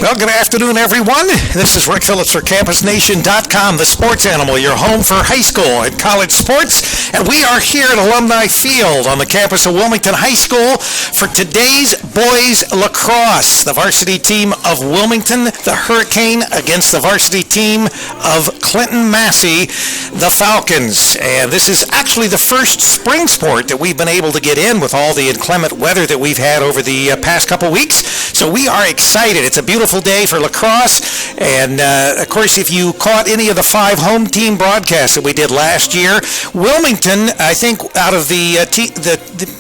Well, good afternoon, everyone. This is Rick Phillips for CampusNation.com, the sports animal, your home for high school and college sports. And we are here at Alumni Field on the campus of Wilmington High School for today's boys lacrosse. The varsity team of Wilmington, the Hurricane, against the varsity team of Clinton Massie, the Falcons. And this is actually the first spring sport that we've been able to get in with all the inclement weather that we've had over the past couple weeks. So we are excited. It's a beautiful day for lacrosse, and of course, if you caught any of the 5 home team broadcasts that we did last year, Wilmington, I think, out of the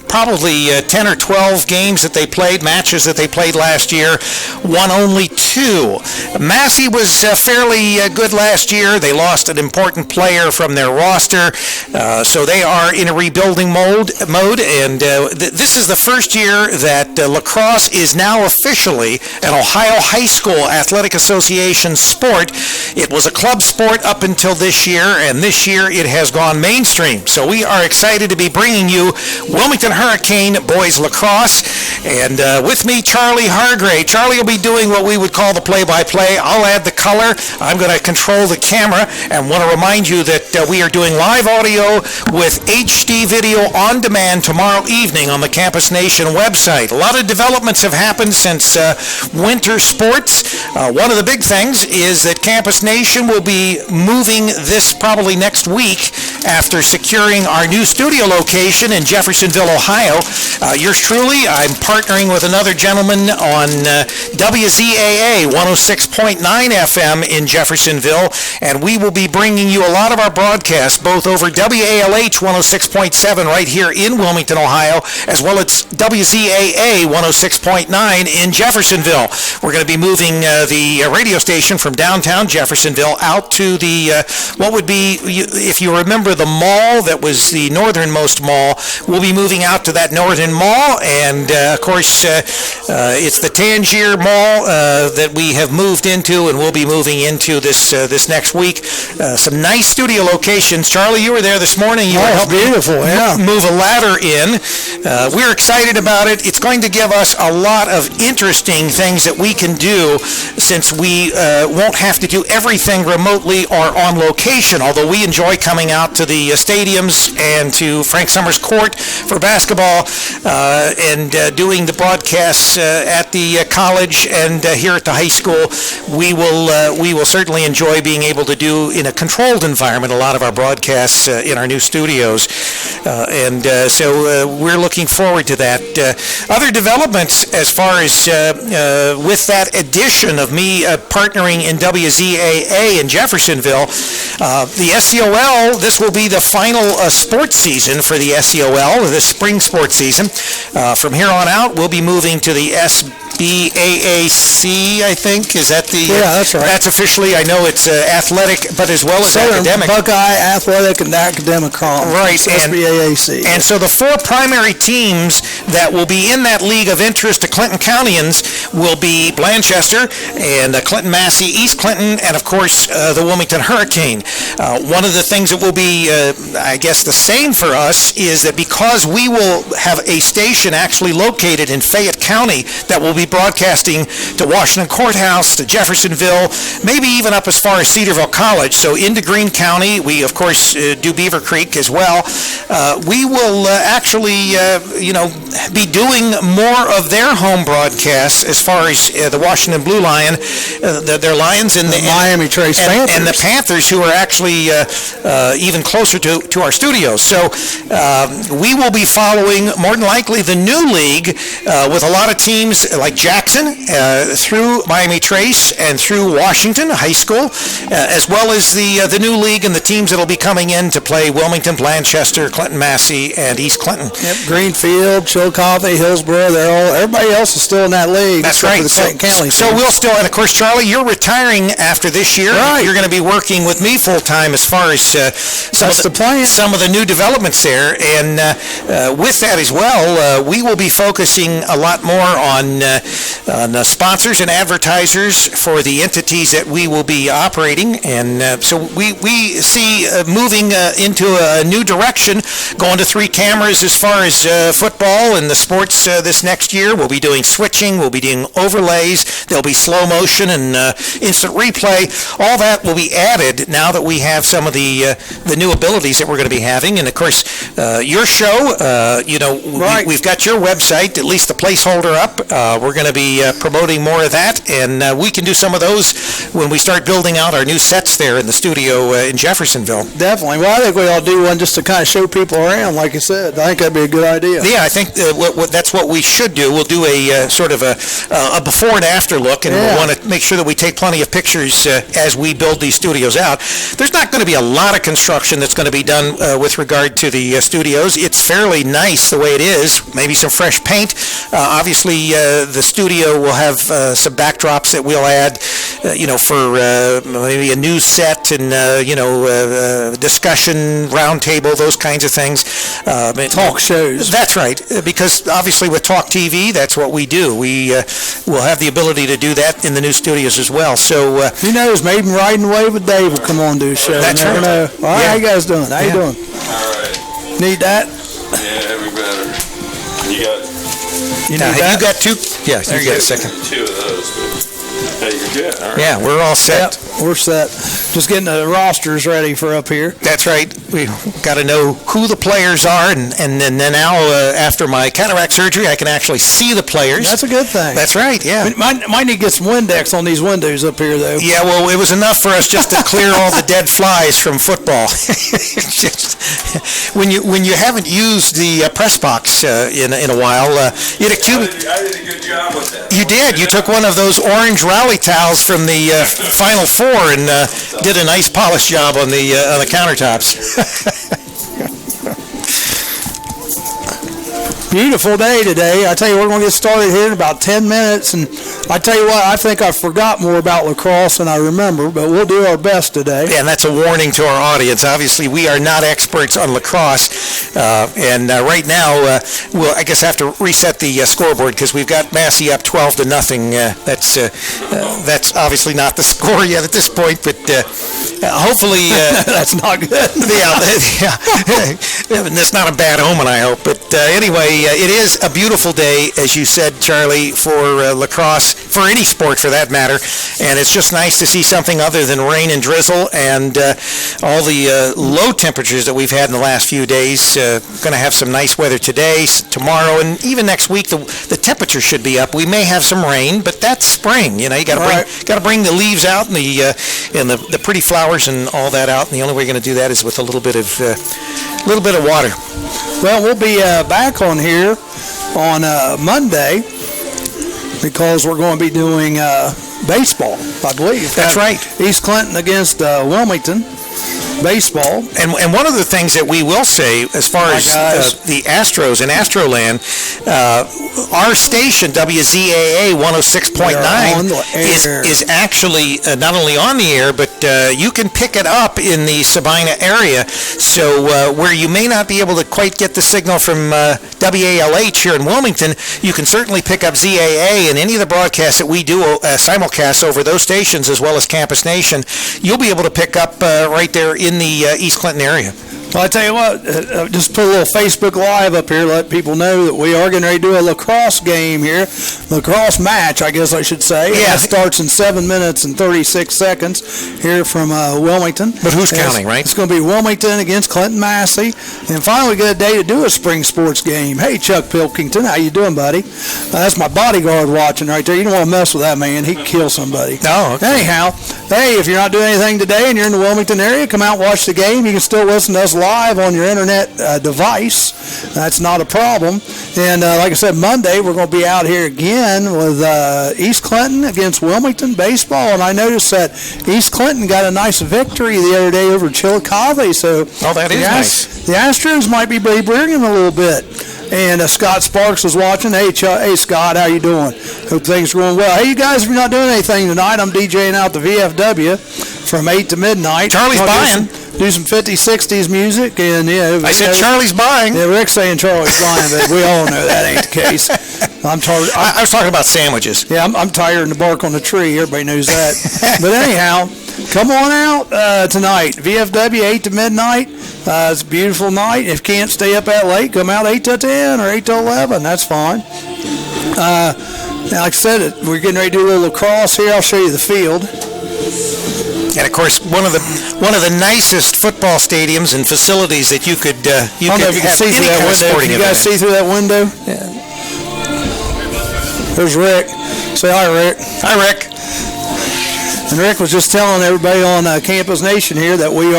probably 10 or 12 games that they played, matches that they played last year, won only 2. Massie was fairly good last year. They lost an important player from their roster, so they are in a rebuilding mode, and this is the first year that lacrosse is now officially an Ohio High School Athletic Association sport. It was a club sport up until this year, and this year it has gone mainstream. So we are excited to be bringing you Wilmington Hurricane boys lacrosse. And with me, Charlie Hargrave. Charlie will be doing what we would call the play-by-play. I'll add the color. I'm going to control the camera, and want to remind you that we are doing live audio with HD video on demand tomorrow evening on the Campus Nation website. A lot of developments have happened since winter sports. One of the big things is that Campus Nation will be moving this probably next week after securing our new studio location in Jeffersonville, Ohio. Yours truly, I'm partnering with another gentleman on WZAA 106.9 FM in Jeffersonville, and we will be bringing you a lot of our broadcasts, both over WALH 106.7 right here in Wilmington, Ohio, as well as WZAA 106.9 in Jeffersonville. We're going to be moving the radio station from downtown Jeffersonville out to the, what would be, if you remember the mall that was the northernmost mall, we'll be moving out to that northern mall, and of course it's the Tangier Mall that we have moved into, and we'll be moving into this next week. Some nice studio locations. Charlie, you were there this morning. You were helping beautiful, yeah. Move a ladder in. We're excited about it. It's going to give us a lot of interesting things that we can do, since we won't have to do everything remotely or on location, although we enjoy coming out to the stadiums and to Frank Summers Court for basketball and doing the broadcasts at the college and here at the high school. We will certainly enjoy being able to do in a controlled environment a lot of our broadcasts in our new studios, so we're looking forward to that. Other developments as far as with that addition of me partnering in WZAA in Jeffersonville, the SCOL, this will be the final sports season for the SCOL, the spring sports season. From here on out, we'll be moving to the SBAAC, I think. Is that the... Yeah, that's right. That's officially, I know it's athletic, but as well as Southern academic. Buckeye Athletic and Academic Conference. Right. SBAAC. And so the 4 primary teams that will be in that league of interest to Clinton Countyans will be Blanchester and Clinton Massie, East Clinton, and of course the Wilmington Hurricane. One of the things that will be, I guess, the same for us is that because we will have a station actually located in Fayette County that will be broadcasting to Washington Courthouse, to Jeffersonville, maybe even up as far as Cedarville College, so into Greene County. We, of course, do Beaver Creek as well. We will actually, be doing more of their home broadcasts as far as the Washington Blue Lion, their Lions, and the Miami Trace Panthers. And the Panthers, who are actually even closer to our studios. So we will be following, more than likely, the new league with a lot of teams like Jackson through Miami Trace and through Washington High School, as well as the new league and the teams that will be coming in to play Wilmington, Blanchester, Clinton Massie, and East Clinton. Yep, Greenfield, Chillicothe, Hillsborough, everybody else is still in that league. That's right. So we'll still, and of course, Charlie, you're retiring after this year. Right. You're going to be working with me full time as far as some of the new developments there, and with that as well, we will be focusing a lot more on sponsors and advertisers for the entities that we will be operating, and so we see moving into a new direction, going to 3 cameras as far as football and the sports this next year. We'll be doing switching. We'll be doing overlays. There'll be slow motion and instant replay. All that will be added now that we have some of the new abilities that we're going to be having. And, of course, your show, Right. we've got your website, at least the placeholder up. We're going to be promoting more of that, and we can do some of those when we start building out our new sets there in the studio in Jeffersonville. Definitely. Well, I think we ought to do one just to kind of show people around, like you said. I think that'd be a good idea. Yeah, I think that's what we should do. We'll do a sort of a before and after look, and we'll want to make sure that we take plenty of pictures as we build these studios out. There's not going to be a lot of construction that's going to be done with regard to the studios. It's fairly nice the way it is. Maybe some fresh paint. Obviously, the studio will have some backdrops that we'll add, for maybe a news set and, discussion, roundtable, those kinds of things. Talk shows. That's right, because obviously with Talk TV, that's what we do. We will have the ability to do that in the new studios as well. So who knows? Maybe Riding Away with Dave will come on and do a show. That's Never right. know. All right, how you guys doing? How you doing? All right. Need that? Yeah, every better. You got You now, need have that? you got two? Yeah, you got a second. two of those, but hey, you're good. All right. Yeah, we're all set. Yep, we're set. Just getting the rosters ready for up here. That's right. We got to know who the players are, and then now after my cataract surgery, I can actually see the players. That's a good thing. That's right. Yeah. Might need to get some Windex on these windows up here, though. Yeah, well, it was enough for us just to clear all the dead flies from football. When you haven't used the press box in a while, you'd accumulate. I did a good job with that. You did. You took one of those orange rally towels from the Final Four and did a nice polish job on the countertops. Beautiful day today. I tell you, we're going to get started here in about 10 minutes. And I tell you what, I think I forgot more about lacrosse than I remember, but we'll do our best today. And that's a warning to our audience. Obviously, we are not experts on lacrosse. And right now, we'll, I guess, have to reset the scoreboard because we've got Massie up 12-0. That's obviously not the score yet at this point, but hopefully... That's not good. Yeah. That's not a bad omen, I hope. But anyway, it is a beautiful day, as you said, Charlie, for lacrosse, for any sport for that matter. And it's just nice to see something other than rain and drizzle and all the low temperatures that we've had in the last few days. Going to have some nice weather today, tomorrow, and even next week. The temperature should be up. We may have some rain, but that's spring. You got to bring the leaves out and the pretty flowers and all that out. And the only way you're going to do that is with a little bit of water. Well, we'll be back on here on Monday because we're going to be doing baseball, I believe. That's right. East Clinton against Wilmington. Baseball. And one of the things that we will say as far as the Astros in Astroland, our station, WZAA 106.9, is actually not only on the air, but you can pick it up in the Sabina area. So where you may not be able to quite get the signal from WALH here in Wilmington, you can certainly pick up ZAA, and any of the broadcasts that we do simulcast over those stations as well as Campus Nation, you'll be able to pick up right there in the East Clinton area. Well, I tell you what, just put a little Facebook Live up here, let people know that we are getting ready to do a lacrosse game here, lacrosse match, I guess I should say. Yeah. That starts in 7 minutes and 36 seconds here from Wilmington. But who's counting, right? It's going to be Wilmington against Clinton Massie. And finally, we get a day to do a spring sports game. Hey, Chuck Pilkington, how you doing, buddy? That's my bodyguard watching right there. You don't want to mess with that man. He'd kill somebody. Oh, okay. Anyhow, hey, if you're not doing anything today and you're in the Wilmington area, come out and watch the game. You can still listen to us live on your internet device. That's not a problem. And like I said, Monday we're going to be out here again with East Clinton against Wilmington baseball. And I noticed that East Clinton got a nice victory the other day over Chillicothe. So that is nice. The Astros might be bringing a little bit. And Scott Sparks was watching. Hey, Scott, how you doing? Hope things are going well. Hey, you guys, if you're not doing anything tonight, I'm DJing out the VFW from 8 to midnight. Charlie's buying. Do some 50s, 60s music. And yeah, I said Charlie's buying. Yeah, Rick's saying Charlie's buying, but we all know that ain't the case. I was talking about sandwiches. Yeah, I'm tired of the bark on the tree. Everybody knows that. But anyhow, Come on out tonight. VFW 8 to midnight. It's a beautiful night. If you can't stay up that late, come out 8 to 10 or 8 to 11. That's fine. Now, like I said, we're getting ready to do a little lacrosse here. I'll show you the field. And of course, one of the nicest football stadiums and facilities that you could I don't know if you can see through that window. Can you guys see through that window? Yeah. There's Rick. Say hi, Rick. Hi, Rick. And Rick was just telling everybody on Campus Nation here that we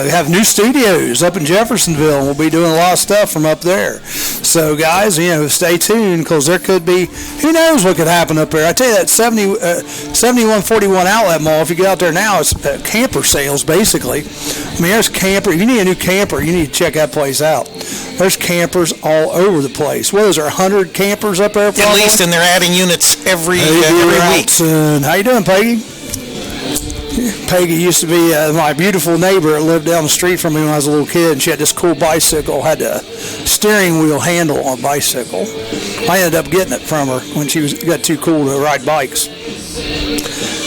have new studios up in Jeffersonville, and we'll be doing a lot of stuff from up there. So, guys, stay tuned, because there could be, who knows what could happen up there. I tell you, that 7141 Outlet Mall, if you get out there now, it's camper sales, basically. I mean, there's camper. You need a new camper, you need to check that place out. There's campers all over the place. What is there, 100 campers up there? Probably? At least, and they're adding units every week. Soon. How you doing, Peggy? Peggy used to be my beautiful neighbor that lived down the street from me when I was a little kid, and she had this cool bicycle, had a steering wheel handle on a bicycle. I ended up getting it from her when she got too cool to ride bikes.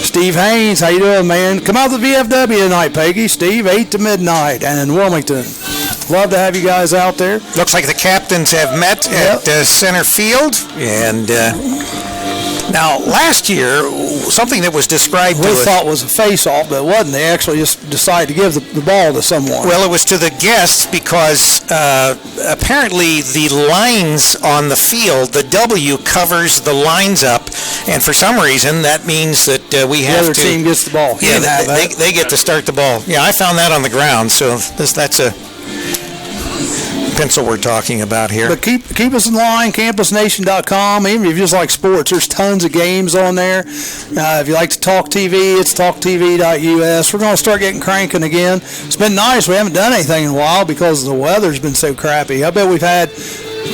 Steve Haynes, how you doing, man? Come out to the VFW tonight, Peggy. Steve, 8 to midnight, and in Wilmington. Love to have you guys out there. Looks like the captains have met at center field, and now last year, something that was described we thought was a face-off, but it wasn't. They actually just decided to give the ball to someone. Well, it was to the guests, because apparently the lines on the field, the W covers the lines up, and for some reason that means that we have to. The other team gets the ball. Yeah, they get to start the ball. Yeah, I found that on the ground, so that's a pencil we're talking about here. But keep us in line, campusnation.com. Even if you just like sports, there's tons of games on there. If you like to talk TV, it's talktv.us. We're going to start getting cranking again. It's been nice. We haven't done anything in a while because the weather's been so crappy. I bet we've had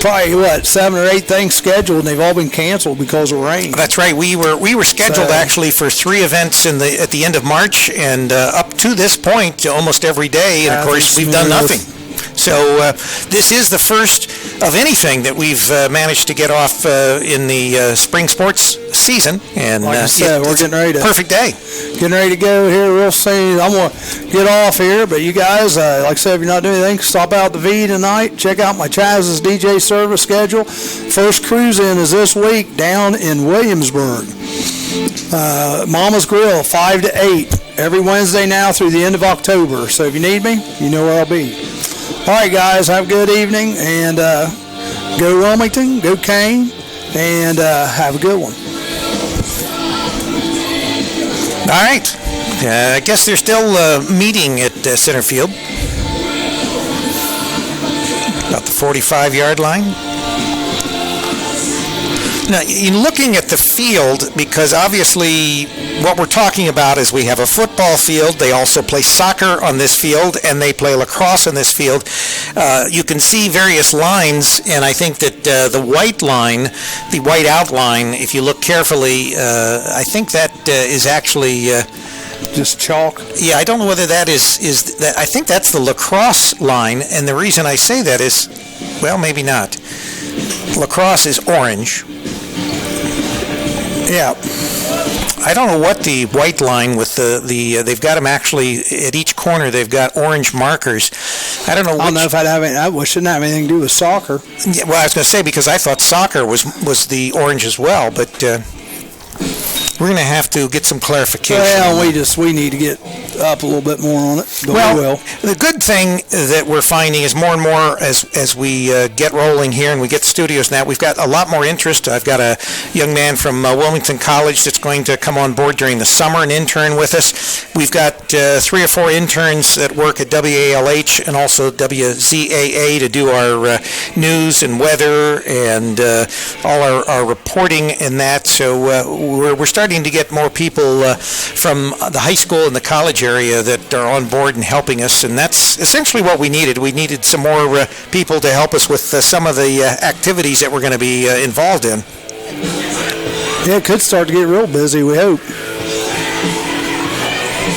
probably 7 or 8 things scheduled, and they've all been canceled because of rain. That's right. We were scheduled actually for 3 events at the end of March, and up to this point, almost every day. And of course, we've done nothing. So this is the first of anything that we've managed to get off in the spring sports season. And like I said, we're getting ready to perfect day. Getting ready to go here real soon. I'm going to get off here, but you guys, like I said, if you're not doing anything, stop out the V tonight. Check out my Chaz's DJ service schedule. First cruise-in is this week down in Williamsburg. Mama's Grill, 5 to 8, every Wednesday now through the end of October. So if you need me, you know where I'll be. All right, guys, have a good evening, and go Wilmington, go Kane, and have a good one. All right. I guess they're still meeting at center field. About the 45-yard line. Now, in looking at the field, because obviously what we're talking about is we have a football field. They also play soccer on this field, and they play lacrosse on this field. You can see various lines, and I think that the white line, the white outline, if you look carefully, I think that is actually just chalk. Yeah, I don't know whether that is that. I think that's the lacrosse line, and the reason I say that is, well, maybe not. Lacrosse is orange. Yeah. I don't know what the white line with the they've got them actually at each corner. They've got orange markers. I don't know. I don't know if I'd have any. I shouldn't have anything to do with soccer. Yeah, well, I was going to say, because I thought soccer was the orange as well, but we're going to have to get some clarification. Well, we need to get up a little bit more on it, but we will. The good thing that we're finding is more and more as we get rolling here and we get the studios now, we've got a lot more interest. I've got a young man from Wilmington College that's going to come on board during the summer and intern with us. We've got 3 or 4 interns that work at WALH and also WZAA to do our news and weather and all our reporting and that. So we're starting to get more people from the high school and the college area that are on board and helping us, and that's essentially what we needed. We needed some more people to help us with some of the activities that we're going to be involved in. Yeah, it could start to get real busy, we hope.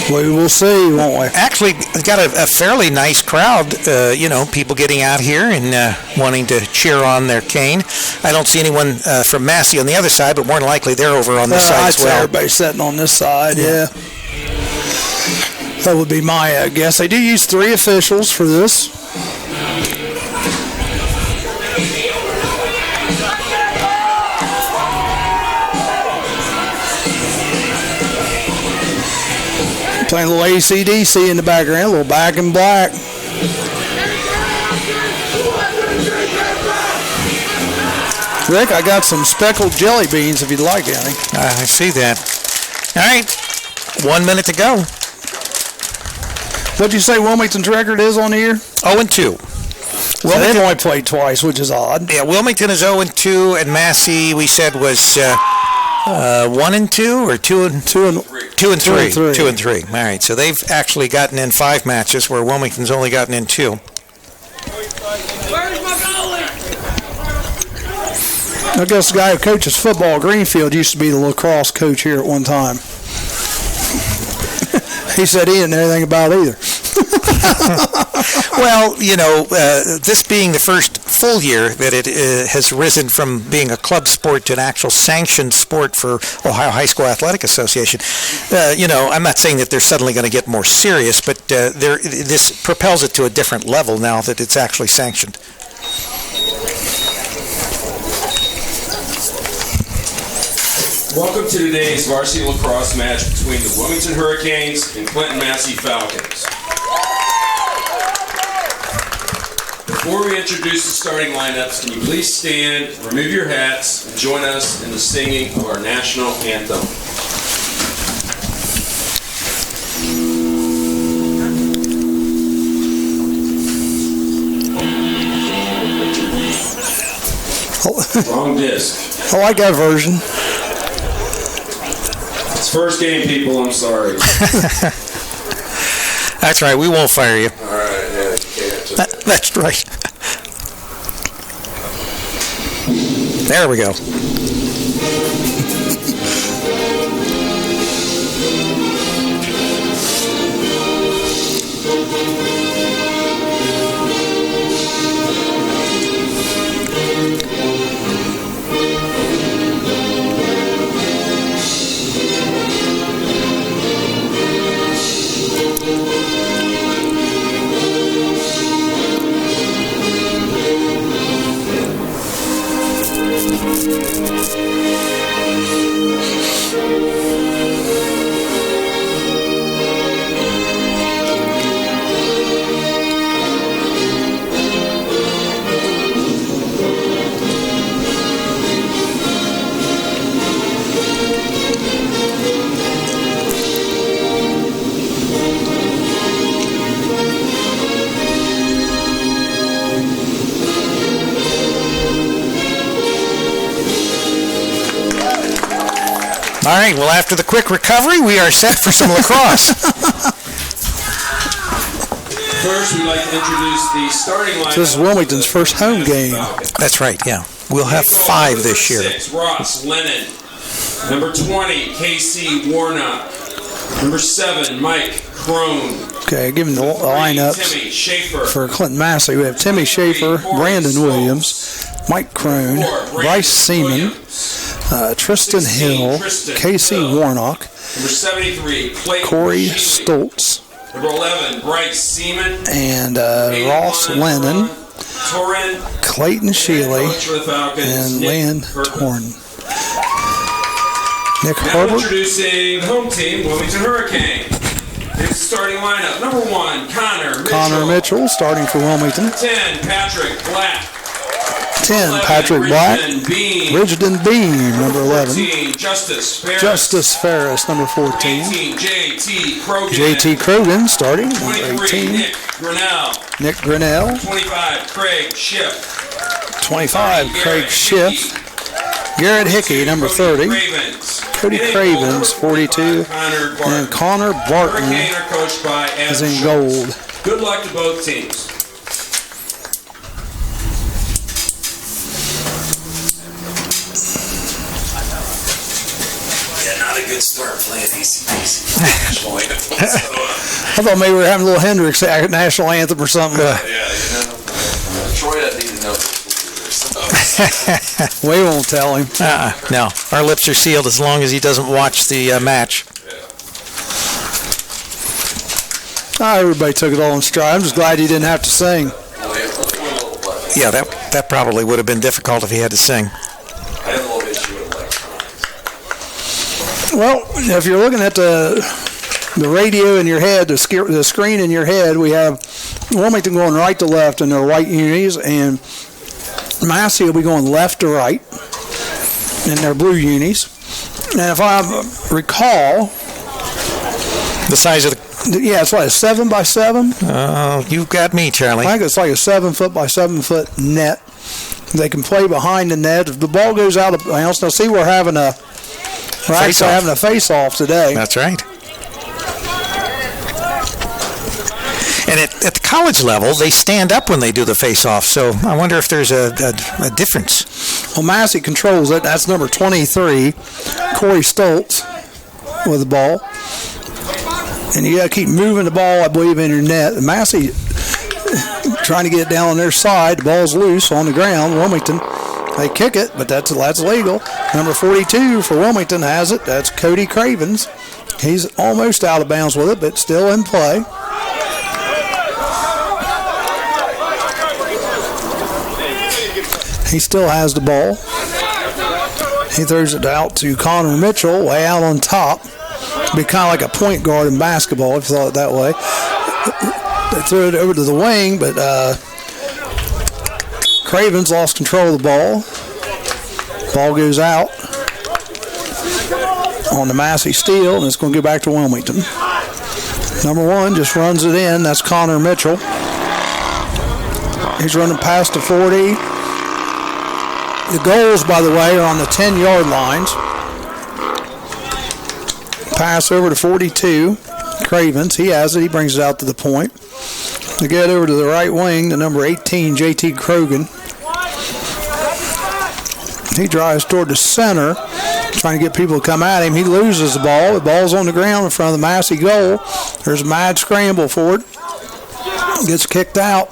We will see, won't we? Actually, got a fairly nice crowd, people getting out here and wanting to cheer on their Cane. I don't see anyone from Massie on the other side, but more than likely they're over on this side as well. Everybody's sitting on this side, yeah. That would be my guess. They do use 3 officials for this. Playing a little AC/DC in the background, a little Back in Black. Rick, I got some speckled jelly beans if you'd like any. I see that. All right, 1 minute to go. What'd you say Wilmington's record is on here? 0-2. So they've only played twice, which is odd. Yeah, Wilmington is 0-2, and Massie, we said, was 1-2 or 2-3. 2-3. All right, so they've actually gotten in 5 matches, where Wilmington's only gotten in 2. I guess the guy who coaches football at Greenfield used to be the lacrosse coach here at one time. He said he didn't know anything about it either. Well, this being the first full year that it has risen from being a club sport to an actual sanctioned sport for Ohio High School Athletic Association, I'm not saying that they're suddenly going to get more serious, but this propels it to a different level now that it's actually sanctioned. Welcome to today's varsity lacrosse match between the Wilmington Hurricanes and Clinton Massie Falcons. Before we introduce the starting lineups, can you please stand, remove your hats, and join us in the singing of our national anthem. Wrong disc. I like that version. It's first game, people. I'm sorry. That's right. We won't fire you. All right. Yeah, you can't. That's right. There we go. All right, well, after the quick recovery, we are set for some lacrosse. First, we'd like to introduce the starting lineup. This is Wilmington's first home game. That's right, yeah. We'll have 5 this year. 6, Ross Lennon. Number 20, Casey Warnock. Number 7, Mike Crone. Okay, give him the lineups Timmy Schaefer. for Clinton Massie. We have Timmy Schaefer, Brandon Williams, Mike Crone, Bryce Seaman, Tristan Hill, Casey Warnock, Number 73, Clayton Corey Sheely. Stoltz, Number 11, Bryce Seaman. and Ross Lennon, Torrin. Clayton Sheely, Coach for the Falcons, and Nick Lynn Hertman. Torn. Nick Now Herbert, introducing the home team, Wilmington Hurricane. Here's the starting lineup. Number 1, Connor Mitchell starting for Wilmington. 10, Patrick Black. 10, 11, Patrick Black. Richmond Bean. Rigidon Beam, number 11. 14, Justice Ferris. Justice Ferris, number 14. 18, JT Krogan. JT Krogan starting, number 23, 18. Nick Grinnell. Nick Grinnell. 25, Craig Schiff. 25, Craig Schiff. Garrett Hickey, number 30. Cody Cravens, 42. And Connor Barton Hurricane are coached by Adam is in Schultz. gold. Good luck to both teams. Yeah, not a good start playing ACDC. I thought maybe we were having a little Hendrix national anthem or something. Troy doesn't need to know this. We won't tell him. No, our lips are sealed as long as he doesn't watch the match. Everybody took it all in stride. I'm just glad he didn't have to sing. Yeah, that probably would have been difficult if he had to sing. I have a little issue with electronics. Well, if you're looking at the radio in your head, the screen in your head, we have Wilmington going right to left in their white unis, and Massie will be going left to right in their blue unis. And if I recall, the size of it's like a 7x7. You got me, Charlie. I think it's like a 7 foot by 7 foot net. They can play behind the net. If the ball goes out of bounds, now see, we're having a face-off today. That's right. And at the college level, they stand up when they do the face-off. So I wonder if there's a difference. Well, Massie controls it. That's number 23, Corey Stoltz, with the ball. And you got to keep moving the ball, I believe, in your net. Massie trying to get it down on their side. The ball's loose on the ground. Wilmington, they kick it, but that's legal. Number 42 for Wilmington has it. That's Cody Cravens. He's almost out of bounds with it, but still in play. He still has the ball. He throws it out to Connor Mitchell, way out on top. Be kind of like a point guard in basketball, if you thought it that way. They threw it over to the wing, but Cravens lost control of the ball. Ball goes out on the Massie steal, and it's going to go back to Wilmington. Number 1 just runs it in. That's Connor Mitchell. He's running past the 40. The goals, by the way, are on the 10-yard lines. Pass over to 42, Cravens. He has it. He brings it out to the point. They get over to the right wing, the number 18, J.T. Krogan. He drives toward the center, trying to get people to come at him. He loses the ball. The ball's on the ground in front of the Massie goal. There's a mad scramble for it. Gets kicked out.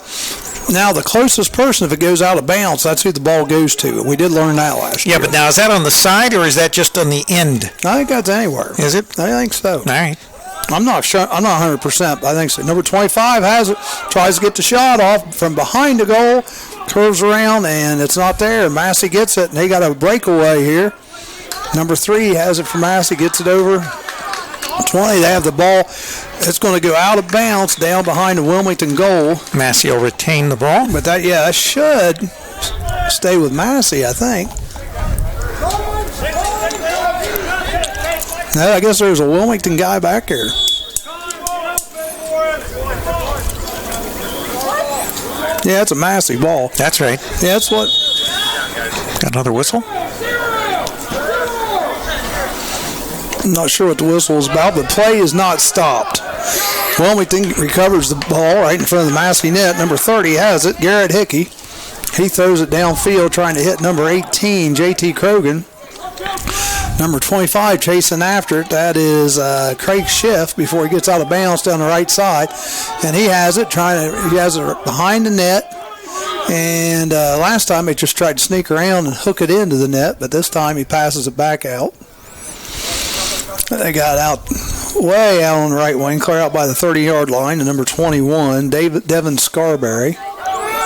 Now, the closest person, if it goes out of bounds, that's who the ball goes to. We did learn that last year. Yeah, but now, is that on the side or is that just on the end? I think that's anywhere. Is it? I think so. All right. I'm not sure. I'm not 100%, but I think so. Number 25 has it. Tries to get the shot off from behind the goal. Curves around, and it's not there. Massie gets it, and they got a breakaway here. Number 3 has it for Massie. Gets it over 20. They have the ball. It's going to go out of bounds down behind the Wilmington goal. Massie will retain the ball. But that should stay with Massie, I think. Now, I guess there's a Wilmington guy back here. Yeah, it's a Massie ball. That's right. Yeah, that's what. Got another whistle? I'm not sure what the whistle is about, but play is not stopped. Wilmington recovers the ball right in front of the Massie net. Number 30 has it, Garrett Hickey. He throws it downfield trying to hit number 18, J.T. Krogan. Number 25 chasing after it. That is Craig Schiff before he gets out of bounds down the right side. And he has it, he has it behind the net. And last time he just tried to sneak around and hook it into the net, but this time he passes it back out. They got out way out on the right wing, clear out by the 30-yard line to number 21, Devin Scarberry.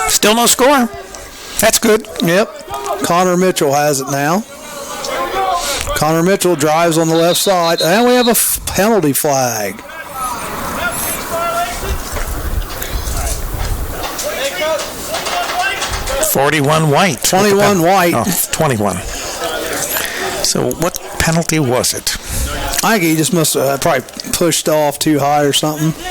Still no score. That's good. Yep. Connor Mitchell has it now. Connor Mitchell drives on the left side, and we have a penalty flag. $41 White. 21 White. Oh, 21. So what penalty was it? I think he just must have probably pushed off too high or something. 2, 3,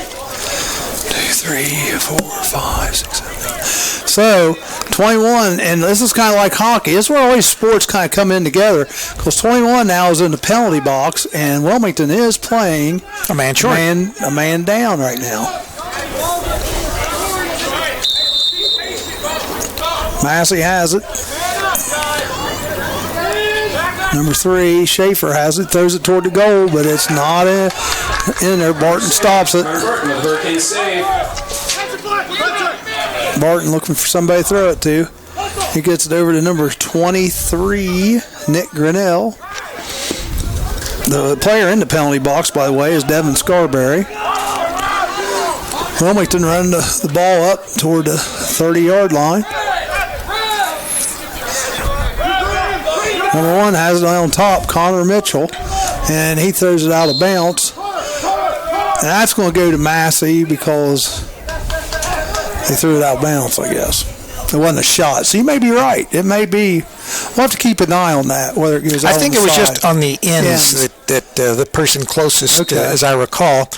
4, 5, 6, 7, 8. So 21, and this is kind of like hockey. This is where all these sports kind of come in together, because 21 now is in the penalty box, and Wilmington is playing a man short, a man down right now. Massie has it. Number 3, Schaefer has it, throws it toward the goal, but it's not in there. Barton stops it. Barton with hurricane save. Barton looking for somebody to throw it to. He gets it over to number 23, Nick Grinnell. The player in the penalty box, by the way, is Devin Scarberry. Wilmington running the ball up toward the 30-yard line. Number 1 has it on top, Connor Mitchell, and he throws it out of bounds. And that's going to go to Massie because they threw it out of bounds, I guess. It wasn't a shot. So you may be right. It may be. We'll have to keep an eye on that, whether it goes out I think on the it was side. just on the ends that the person closest, Okay. as I recall.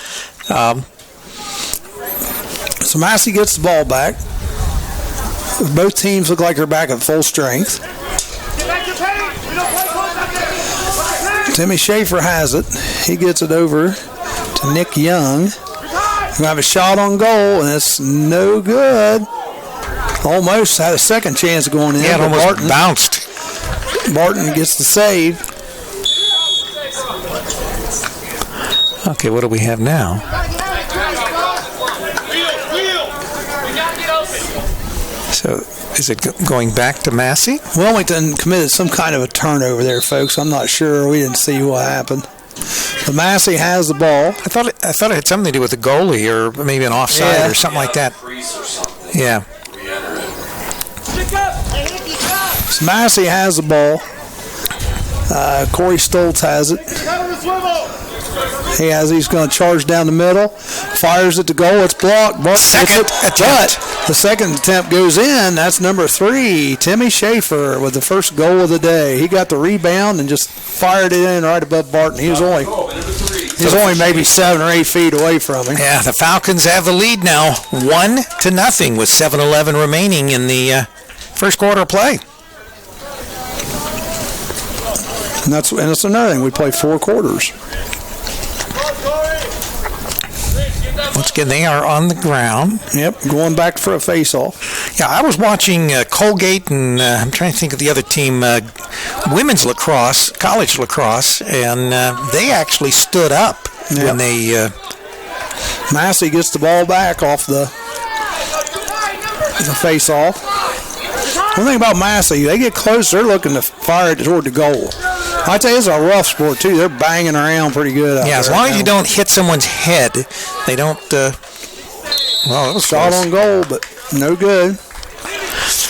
So Massie gets the ball back. Both teams look like they're back at full strength. Timmy Schaefer has it. He gets it over to Nick Young. We're going to have a shot on goal, and it's no good. Almost had a second chance of going in. Yeah, it but almost bounced. Barton gets the save. Okay, what do we have now? So is it going back to Massie? Wilmington committed some kind of a turnover there, folks. I'm not sure. We didn't see what happened. But Massie has the ball. I thought it had something to do with the goalie or maybe an offside or something like that. Yeah. So Massie has the ball. Corey Stoltz has it. He's going to charge down the middle. Fires at the goal. It's blocked. Second attempt. But the second attempt goes in. That's number 3, Timmy Schaefer, with the first goal of the day. He got the rebound and just fired it in right above Barton. He was only maybe 7 or 8 feet away from him. Yeah, the Falcons have the lead now, 1-0 with 7:11 remaining in the first quarter of play. And that's another thing. We play 4 quarters. Once again, they are on the ground. Yep, going back for a face-off. Yeah, I was watching Colgate and I'm trying to think of the other team, women's lacrosse, college lacrosse, and they actually stood up when they... Massie gets the ball back off the face-off. One thing about Massie, they get close, they're looking to fire it toward the goal. I tell you, it's a rough sport, too. They're banging around pretty good out there. Yeah, as long as you don't hit someone's head, they don't... well, it was shot close. on goal, but no good.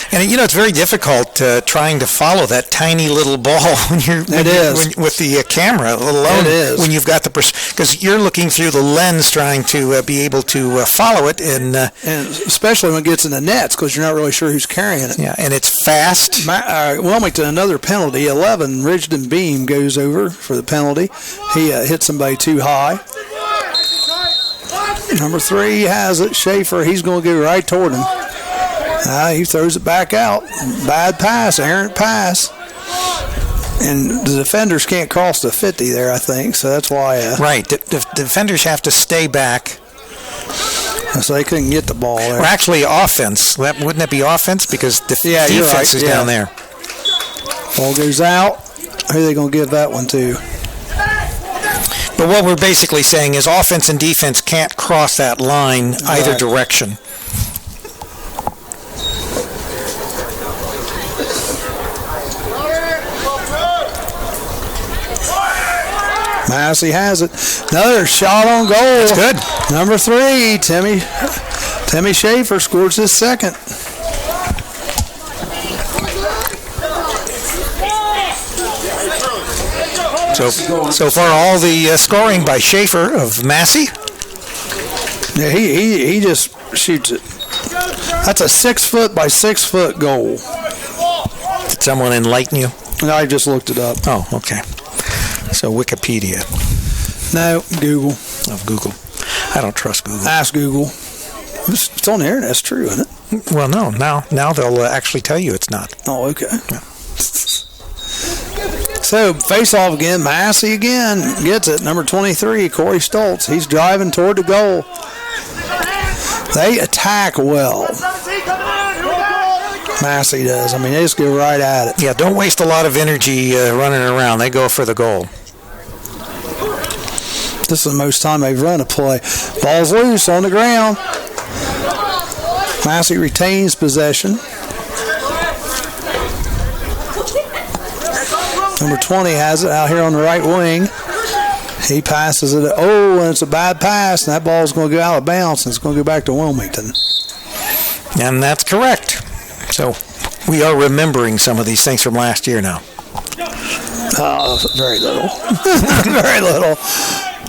And, it's very difficult trying to follow that tiny little ball when you're with the camera, let alone when you've got the... Because you're looking through the lens trying to be able to follow it. And especially when it gets in the nets, because you're not really sure who's carrying it. Yeah, and it's fast. Wilmington, another penalty. 11, Ridgeton Beam goes over for the penalty. He hit somebody too high. Number 3 has it. Schaefer, he's going to go right toward him. He throws it back out. Bad pass, errant pass. And the defenders can't cross the 50 there, I think, so that's why. Right, the defenders have to stay back. So they couldn't get the ball there. Or actually, offense. Wouldn't that be offense? Because defense is down there. Ball goes out. Who are they going to give that one to? But what we're basically saying is offense and defense can't cross that line either direction. Massie has it. Another shot on goal. That's good. Number 3, Timmy Schaefer scores his second. So far, all the scoring by Schaefer of Massie. Yeah, he just shoots it. That's a 6 foot by 6 foot goal. Did someone enlighten you? I just looked it up. Oh, okay. So Wikipedia. No, Google. Of Google. I don't trust Google. Ask Google. It's on the internet. That's true, isn't it? Well, no. Now they'll actually tell you it's not. Oh, okay. Yeah. So, face-off again. Massie again gets it. Number 23, Corey Stoltz. He's driving toward the goal. They attack well. Massie does. I mean, they just go right at it. Yeah, don't waste a lot of energy running around. They go for the goal. This is the most time they've run a play. Ball's loose on the ground. Massie retains possession. Number 20 has it out here on the right wing. He passes it. Oh, and it's a bad pass, and that ball's going to go out of bounds, and it's going to go back to Wilmington. And that's correct. So we are remembering some of these things from last year now. Very little. Very little.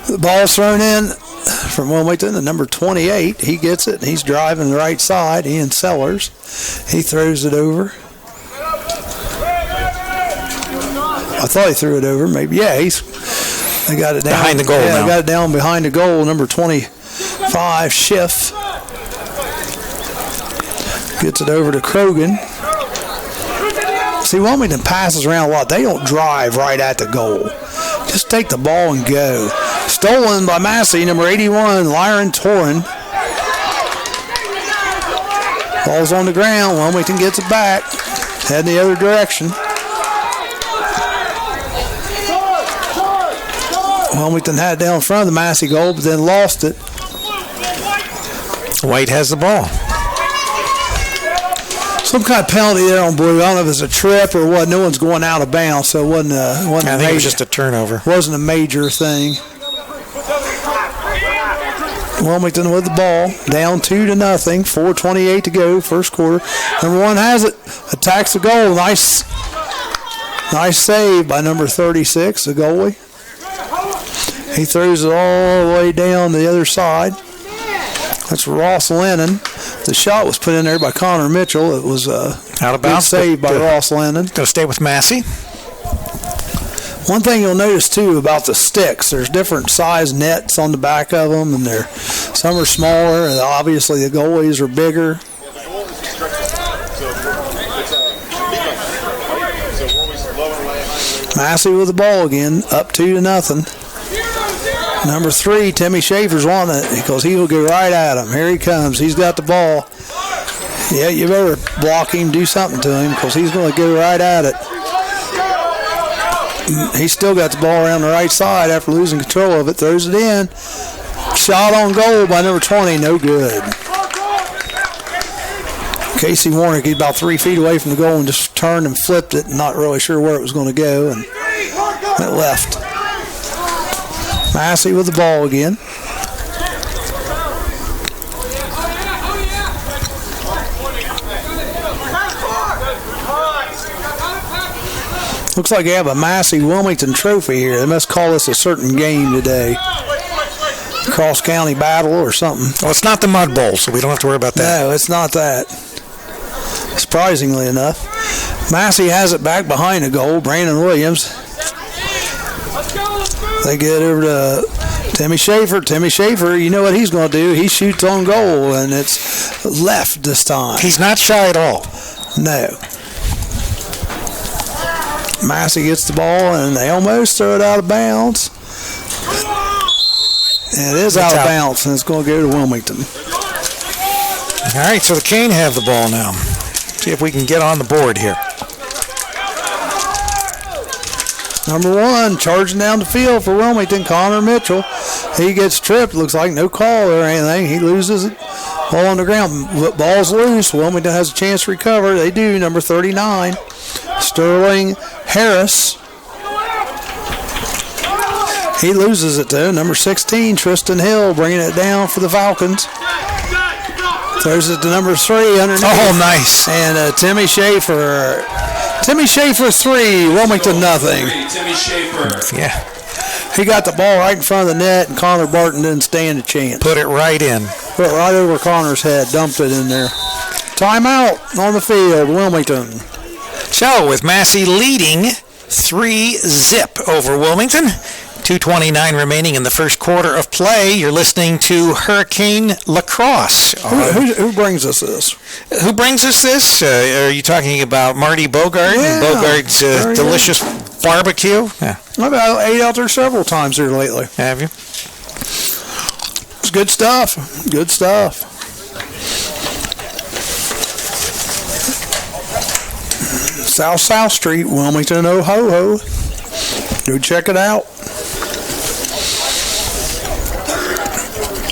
The ball's thrown in from Wilmington to number 28. He gets it, and he's driving the right side. Ian Sellers. He throws it over. I thought he threw it over. Maybe. Yeah, they got it down. Behind the goal now. They got it down behind the goal. Number 25, Schiff. Gets it over to Krogan. See, Wilmington passes around a lot. They don't drive right at the goal. Just take the ball and go. Stolen by Massie, number 81, Lyron Torin. Ball's on the ground. Wilmington gets it back. Heading the other direction. Wilmington had it down in front of the Massie goal, but then lost it. White has the ball. Some kind of penalty there on blue. I don't know if it's a trip or what. No one's going out of bounds, so it wasn't I think it was just a turnover. Wasn't a major thing. Wilmington with the ball, down 2-0. 4:28 to go, first quarter. Number 1 has it, attacks the goal. Nice save by number 36, the goalie. He throws it all the way down the other side. That's Ross Lennon. The shot was put in there by Connor Mitchell. It was out of bounds. Good save by Ross Lennon. Going to stay with Massie. One thing you'll notice too about the sticks, there's different size nets on the back of them, and some are smaller, and obviously the goalies are bigger. Massie with the ball again, up 2-0. Number 3, Timmy Schaefer's on it because he will go right at him. Here he comes. He's got the ball. Yeah, you better block him, do something to him because he's going to go right at it. He's still got the ball around the right side after losing control of it. Throws it in. Shot on goal by number 20. No good. Casey Warnick, he's about 3 feet away from the goal and just turned and flipped it. Not really sure where it was going to go, and it left. Massie with the ball again. Looks like they have a Massie Wilmington trophy here. They must call this a certain game today. Cross-county battle or something. Well, it's not the Mud Bowl, so we don't have to worry about that. No, it's not that. Surprisingly enough. Massie has it back behind the goal. Brandon Williams. They get over to Timmy Schaefer. Timmy Schaefer, you know what he's going to do. He shoots on goal, and it's left this time. He's not shy at all. No. Massie gets the ball, and they almost throw it out of bounds. And it is out of bounds, and it's going to go to Wilmington. All right, so the Cane have the ball now. See if we can get on the board here. Number 1, charging down the field for Wilmington, Connor Mitchell. He gets tripped. Looks like no call or anything. He loses it. Ball on the ground. Ball's loose. Wilmington has a chance to recover. They do. Number 39, Sterling Harris. He loses it, though. Number 16, Tristan Hill, bringing it down for the Falcons. Throws it to number 3 underneath. Oh, nice. And Timmy Schaefer. Timmy Schaefer 3, Wilmington nothing. Timmy Schaefer. Yeah. He got the ball right in front of the net, and Connor Barton didn't stand a chance. Put it right in. Put it right over Connor's head, dumped it in there. Timeout on the field, Wilmington. So, with Massie leading 3-0 over Wilmington, 2:29 remaining in the first quarter of play. You're listening to Hurricane Lacrosse. Who brings us this? Who brings us this? Are you talking about Marty Bogart and Bogart's delicious barbecue? Yeah. I've ate out there several times here lately. Have you? It's good stuff. Good stuff. South Street, Wilmington, Ho. Go check it out.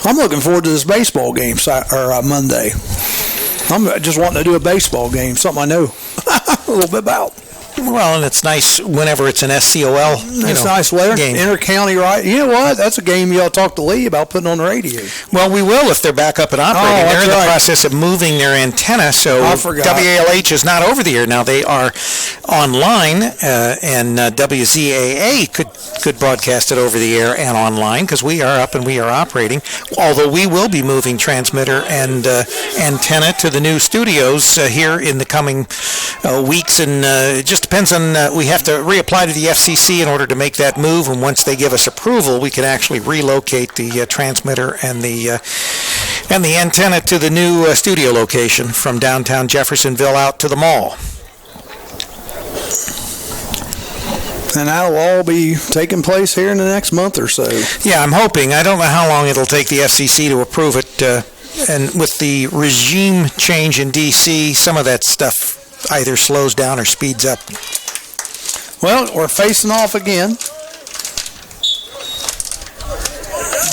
I'm looking forward to this baseball game Monday. I'm just wanting to do a baseball game, something I know a little bit about. Well, and it's nice whenever it's an SCOL It's nice weather. game. Inter-county, right? You know what? That's a game you ought to talk to Lee about putting on the radio. Well, we will if they're back up and operating. Oh, They're in that's the right. process of moving their antenna, so I forgot. WALH is not over the air now. They are online, and WZAA could broadcast it over the air and online because we are up and we are operating. Although we will be moving transmitter and antenna to the new studios here in the coming weeks, and it just depends on. We have to reapply to the FCC in order to make that move, and once they give us approval, we can actually relocate the transmitter and the antenna to the new studio location from downtown Jeffersonville out to the mall. And that'll all be taking place here in the next month or so. Yeah, I'm hoping. I don't know how long it'll take the FCC to approve it, and with the regime change in D.C., some of that stuff either slows down or speeds up. Well, we're facing off again.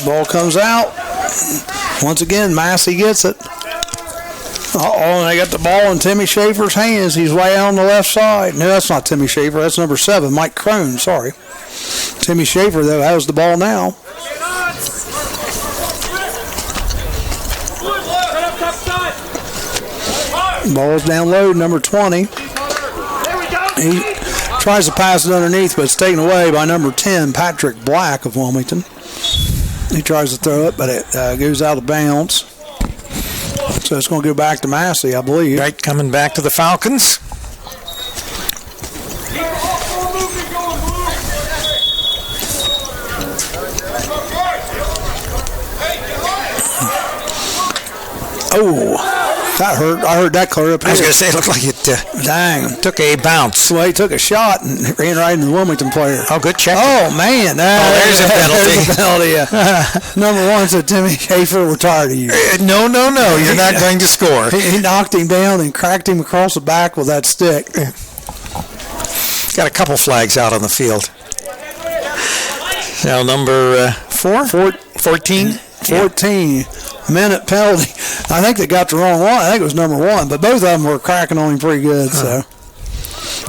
Ball comes out. Once again, Massie gets it. And they got the ball in Timmy Schaefer's hands. He's way out on the left side. No, that's not Timmy Schaefer. That's number 7, Mike Crone. Sorry. Timmy Schaefer, though, has the ball now. Ball's down low, number 20. He tries to pass it underneath, but it's taken away by number 10, Patrick Black of Wilmington. He tries to throw it, but it goes out of bounds. So it's going to go back to Massie, I believe. Right, coming back to the Falcons. Oh, that hurt. I heard that clear up here. I was going to say, it looked like it Dang. took a bounce. Well, he took a shot and ran right into the Wilmington player. Oh, good check. Oh, man. There's a penalty. There's a penalty. Yeah. Number 1 said, Timmy Schaefer, we're tired of you. No, you're not going to score. He knocked him down and cracked him across the back with that stick. Got a couple flags out on the field. Now, number 14? 14 minute penalty. I think they got the wrong one. I think it was number 1, but both of them were cracking on him pretty good. So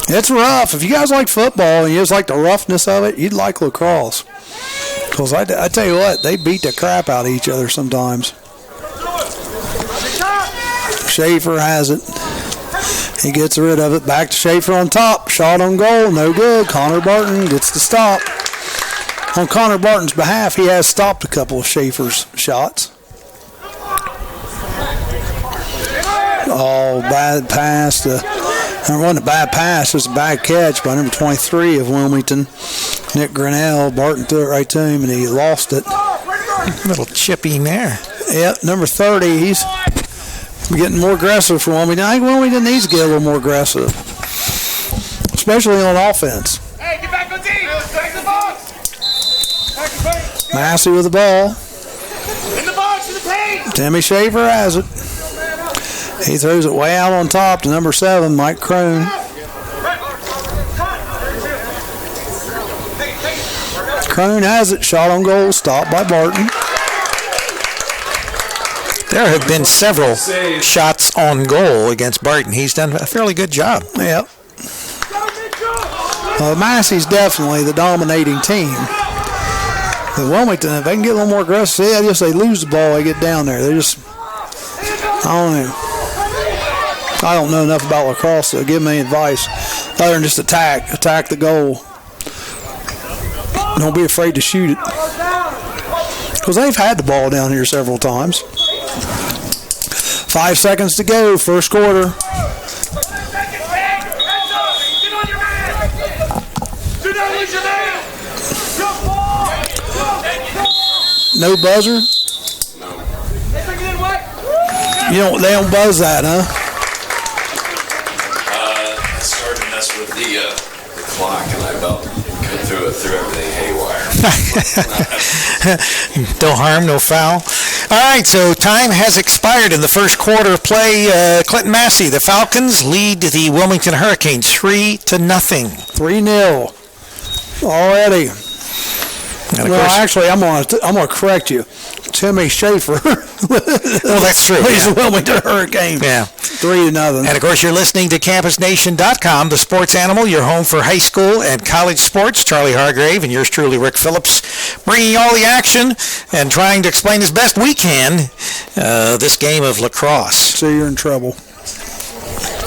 it's rough. If you guys like football and you just like the roughness of it, you'd like lacrosse. Because I tell you what, they beat the crap out of each other sometimes. Schaefer has it. He gets rid of it. Back to Schaefer on top. Shot on goal. No good. Connor Barton gets the stop. On Connor Barton's behalf, he has stopped a couple of Schaefer's shots. Oh, bad pass. It wasn't a bad pass. It was a bad catch by number 23 of Wilmington, Nick Grinnell. Barton threw it right to him, and he lost it. A little chippy there. Yep, number 30. He's getting more aggressive for Wilmington. I think Wilmington needs to get a little more aggressive, especially on offense. Hey, get back on team. Back to the box. Massie with the ball. In the box, in the paint. Timmy Schaefer has it. He throws it way out on top to number 7, Mike Crone. Crone has it. Shot on goal. Stopped by Barton. There have been several shots on goal against Barton. He's done a fairly good job. Yep. Massie's definitely the dominating team. But Wilmington, if they can get a little more aggressive, I guess they lose the ball, they get down there. They just, I don't know. I don't know enough about lacrosse to give me advice other than just attack the goal. Don't be afraid to shoot it. Because they've had the ball down here several times. 5 seconds to go, first quarter. No buzzer? No. They don't buzz that, huh? Started to mess with the clock, and I about threw everything haywire. No harm, no foul. All right, so time has expired in the first quarter of play. Clinton Massie, the Falcons lead the Wilmington Hurricanes 3-0. 3-0 already. Well, actually, I'm gonna correct you. Timmy Schaefer. Well, that's true. He's the Wilmington Hurricane. Yeah. 3-0. And, of course, you're listening to CampusNation.com, the sports animal, your home for high school and college sports. Charlie Hargrave and yours truly, Rick Phillips, bringing all the action and trying to explain as best we can this game of lacrosse. So you're in trouble.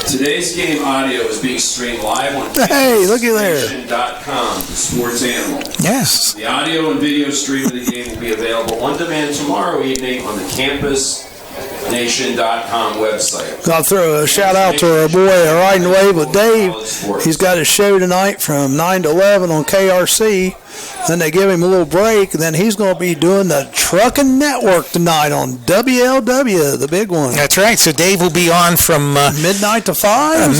Today's game audio is being streamed live on Hey, looky there. CampusNation.com, the sports animal. Yes. The audio and video stream of the game will be available on demand tomorrow evening on the CampusNation.com website. I'll throw a shout out to our boy Riding Wave with Dave. He's got a show tonight from 9 to 11 on KRC. Then they give him a little break. Then he's going to be doing the Trucking Network tonight on WLW, the big one. That's right. So Dave will be on from midnight to 5.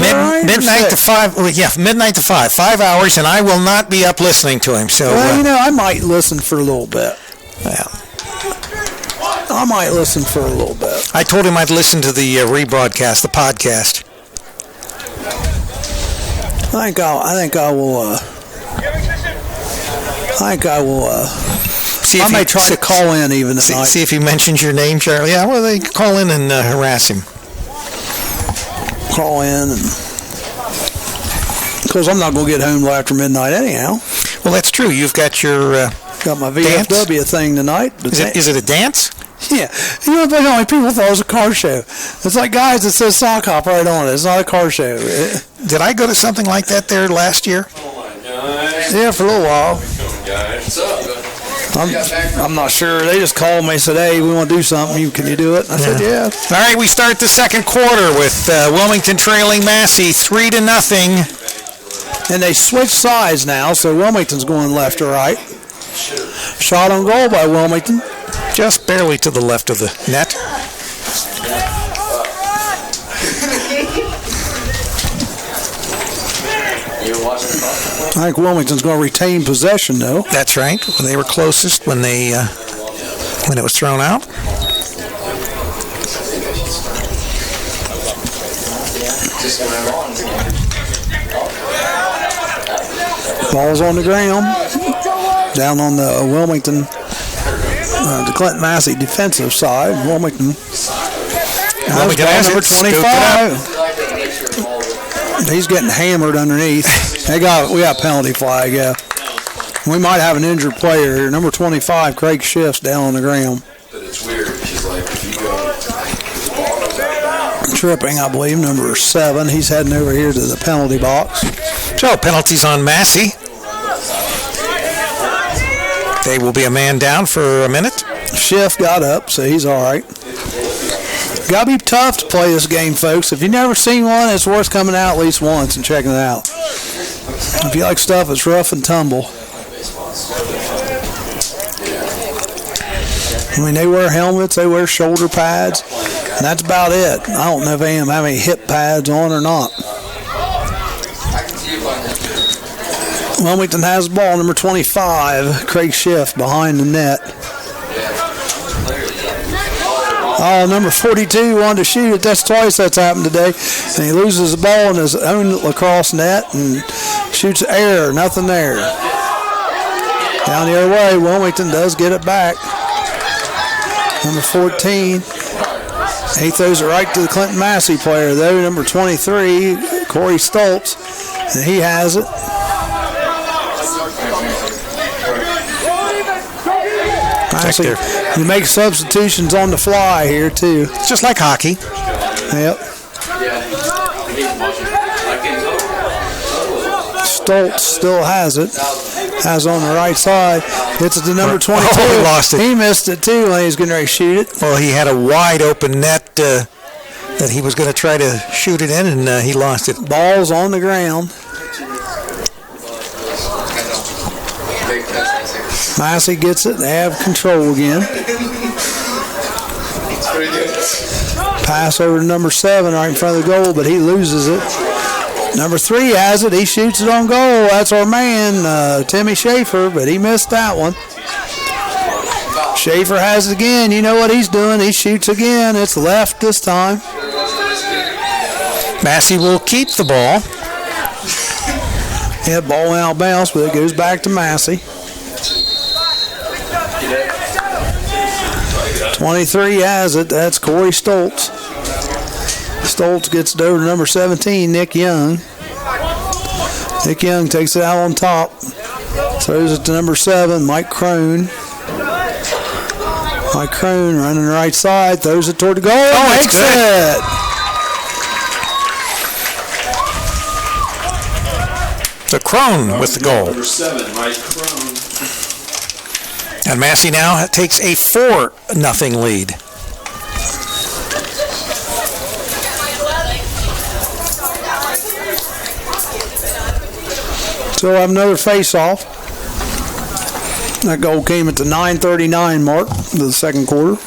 Midnight to 5. Well, yeah, midnight to 5. 5 hours, and I will not be up listening to him. So well, I might listen for a little bit. Yeah. I might listen for a little bit. I told him I'd listen to the rebroadcast, the podcast. I think I will. See if I may try to call in even tonight. See if he mentions your name, Charlie. Yeah, well, they call in and harass him. Call in, because I'm not going to get home till after midnight anyhow. Well, that's true. You've got your got my VFW dance thing tonight. Is it a dance? Yeah. The only people thought it was a car show. It's like, guys, it says Sock Hop right on it. It's not a car show. Did I go to something like that there last year? Oh my gosh. Yeah, for a little while. What's up? I'm not sure. They just called me and said, hey, we want to do something. Can you do it? I said, yeah. All right, we start the second quarter with Wilmington trailing Massie 3-0. And they switched sides now, so Wilmington's going left to right. Shot on goal by Wilmington. Just barely to the left of the net. I think Wilmington's going to retain possession, though. That's right. They were closest when it was thrown out. Ball's on the ground. Down on the Wilmington, the Clinton Massie defensive side. Wilmington has ball number 25. He's getting hammered underneath. We got penalty flag, yeah. We might have an injured player here. Number 25, Craig Schiff's down on the ground. But it's weird. She's like, if you go... Tripping, I believe, number 7. He's heading over here to the penalty box. So, penalties on Massie. They will be a man down for a minute. Schiff got up, so he's all right. Got to be tough to play this game, folks. If you've never seen one, it's worth coming out at least once and checking it out. If you like stuff that's rough and tumble. I mean, they wear helmets, they wear shoulder pads, and that's about it. I don't know if they have any hip pads on or not. Wilmington has the ball, number 25, Craig Schiff behind the net. Oh, number 42 wanted to shoot it. That's twice that's happened today. And he loses the ball in his own lacrosse net and shoots air. Nothing there. Down the other way, Wilmington does get it back. Number 14. He throws it right to the Clinton Massie player, though. Number 23, Corey Stoltz. And he has it. Actually, you make substitutions on the fly here, too. It's just like hockey. Yep. Stoltz still has it. Has on the right side. It's the number 22. Oh, he lost it. He missed it, too, when he was going to shoot it. Well, he had a wide open net that he was going to try to shoot it in, and he lost it. Ball's on the ground. Massie gets it. They have control again. Pass over to number 7 right in front of the goal, but he loses it. Number 3 has it. He shoots it on goal. That's our man, Timmy Schaefer, but he missed that one. Schaefer has it again. You know what he's doing. He shoots again. It's left this time. Massie will keep the ball. Yeah, ball went out of bounds, but it goes back to Massie. 23 has it. That's Corey Stoltz. Stoltz gets it over to number 17, Nick Young. Nick Young takes it out on top. Throws it to number 7, Mike Crone. Mike Crone running the right side. Throws it toward the goal. Oh, makes good. it. So Crone with the goal. Number 7, Mike Crone. And Massie now takes a 4-0 lead. So we'll have another face-off. That goal came at the 9:39 mark of the second quarter.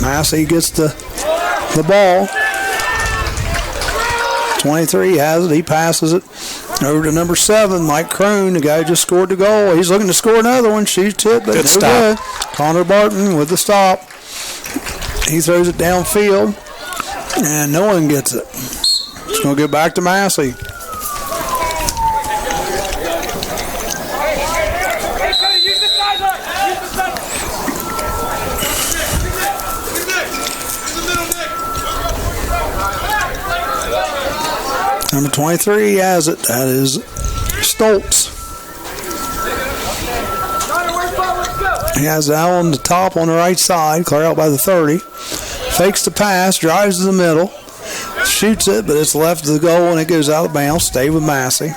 Massie gets the ball. 23 has it. He passes it over to number 7, Mike Crone, the guy who just scored the goal. He's looking to score another one. Shoots it, but good no stop. good. Connor Barton with the stop. He throws it downfield, and no one gets it. It's going to go back to Massie. Number 23 has it. That is Stoltz. He has that on the top on the right side, clear out by the 30. Fakes the pass, drives to the middle, shoots it, but it's left of the goal and it goes out of bounds. Stay with Massie.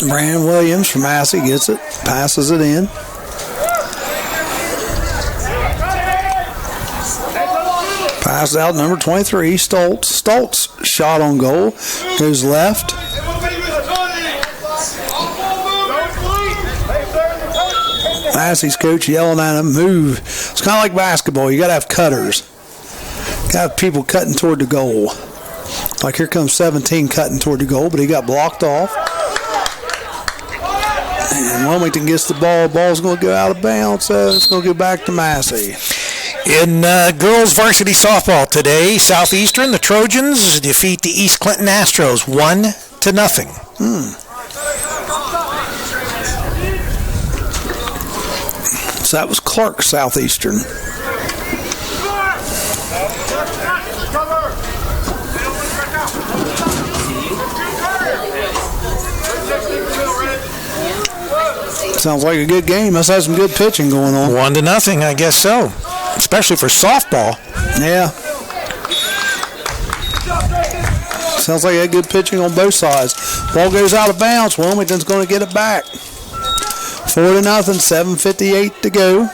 Brandon Williams from Massie gets it, passes it in. Pass out number 23, Stoltz. Stoltz shot on goal, goes left. Massie's coach yelling at him, move. It's kind of like basketball. You got to have cutters. Got to have people cutting toward the goal. Like here comes 17 cutting toward the goal, but he got blocked off. And Wilmington gets the ball. Ball's going to go out of bounds, so it's going to go back to Massie. In girls varsity softball today, Southeastern, the Trojans defeat the East Clinton Astros 1-0. So that was Clark Southeastern. Sounds like a good game. Must have some good pitching going on. 1-0, I guess so. Especially for softball. Yeah. Sounds like a good pitching on both sides. Ball goes out of bounds. Wilmington's going to get it back. 4-0, 7:58 to go.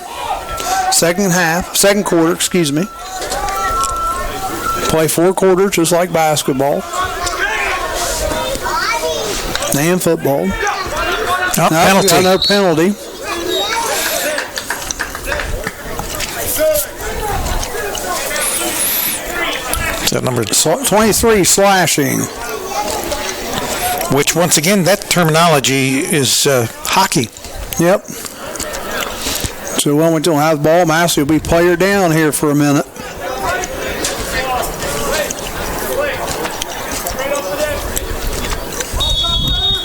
Second quarter, excuse me. Play 4 quarters just like basketball. And football. Oh, penalty. No penalty. Number 23, slashing. Which, once again, that terminology is hockey. Yep. So Wilmington will have the ball. Massie will be player down here for a minute.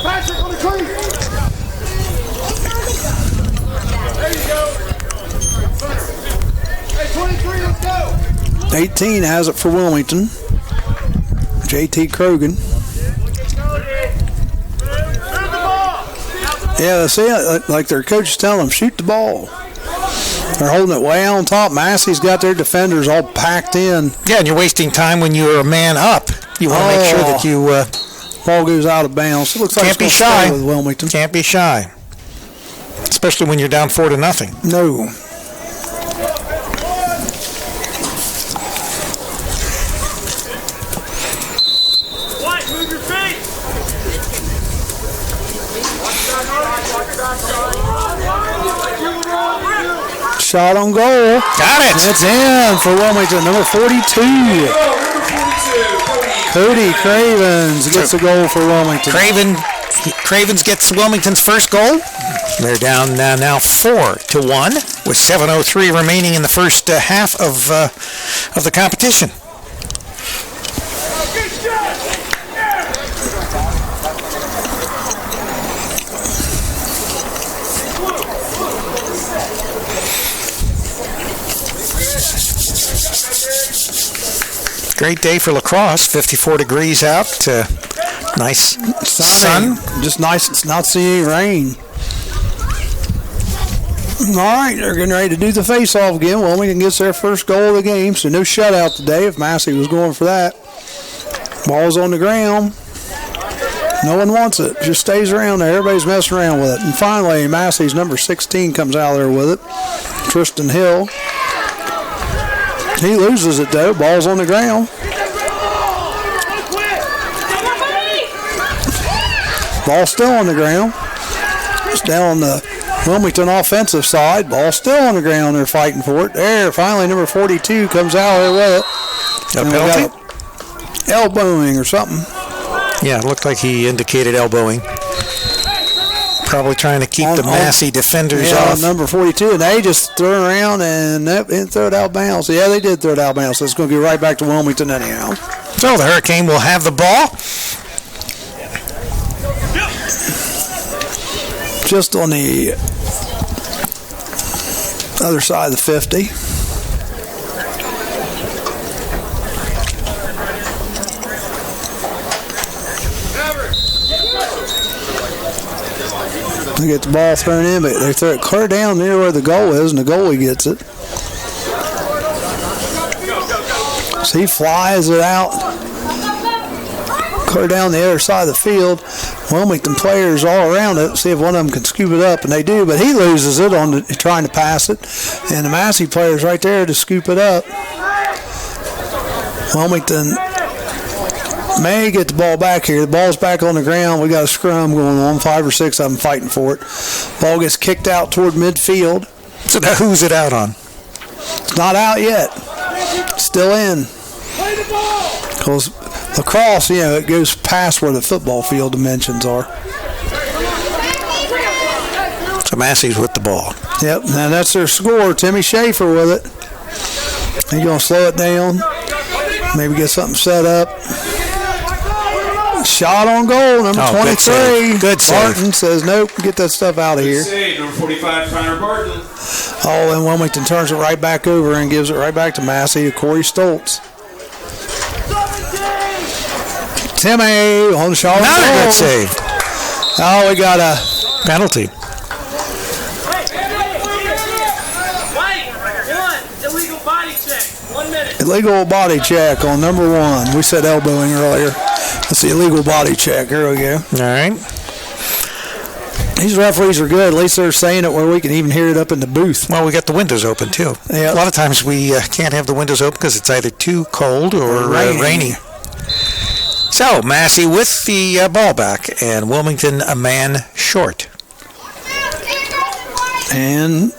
Patrick on the tree. There you go. Hey, 23, let's go. 18 has it for Wilmington. JT Krogan. Yeah, see, like their coach is telling them, shoot the ball. They're holding it way on top. Massie's got their defenders all packed in. Yeah, and you're wasting time when you're a man up. You want to make sure that you ball goes out of bounds. It looks like can't be it's gonna shy. stay with Wilmington. Can't be shy, especially when you're down 4-0. No. shot on goal. Got it. It's in for Wilmington, number 42. Number 42, Cody Cravens gets a goal for Wilmington. Cravens gets Wilmington's first goal. They're down now 4-1 with 7:03 remaining in the first half of the competition. Great day for lacrosse. 54 degrees out. Nice sun. Just nice. It's not seeing rain. All right, they're getting ready to do the face-off again. Wilmington gets their first goal of the game, so no shutout today if Massie was going for that. Ball's on the ground. No one wants it. Just stays around there. Everybody's messing around with it. And finally, Massie's number 16 comes out there with it. Tristan Hill. He loses it, though. Ball's on the ground. Ball still on the ground. It's down on the Wilmington offensive side. Ball still on the ground. They're fighting for it. There, finally, number 42 comes out there with it. A penalty? Elbowing or something. Yeah, it looked like he indicated elbowing. Probably trying to keep the Massie defenders off. Number 42, and they just threw it around and throw it out of bounds. Yeah, they did throw it out of bounds, so it's going to go right back to Wilmington anyhow. So the Hurricane will have the ball. Just on the other side of the 50. They get the ball thrown in, but they throw it clear down near where the goal is, and the goalie gets it. So he flies it out clear down the other side of the field. Wilmington players all around it, see if one of them can scoop it up, and they do, but he loses it on trying to pass it, and the Massie players right there to scoop it up. Wilmington may get the ball back here. The ball's back on the ground. We got a scrum going on. 5 or 6 of them fighting for it. Ball gets kicked out toward midfield. So now who's it out on? It's not out yet. Still in. Because lacrosse, it goes past where the football field dimensions are. So Massie's with the ball. Yep, and that's their score. Timmy Schaefer with it. He's going to slow it down. Maybe get something set up. Shot on goal, number 23. Good save. Barton says, nope, get that stuff out of here. Good save, number 45, Connor Barton. Oh, and Wilmington turns it right back over and gives it right back to Massie, to Corey Stoltz. Timmy on the shot. Another good save. Oh, we got a penalty. Illegal body check. 1 minute. Illegal body check on number 1. We said elbowing earlier. That's the illegal body check. Here we go. All right. These referees are good. At least they're saying it where we can even hear it up in the booth. Well, we got the windows open, too. Yeah. A lot of times we can't have the windows open because it's either too cold or rainy. So, Massie with the ball back, and Wilmington a man short. And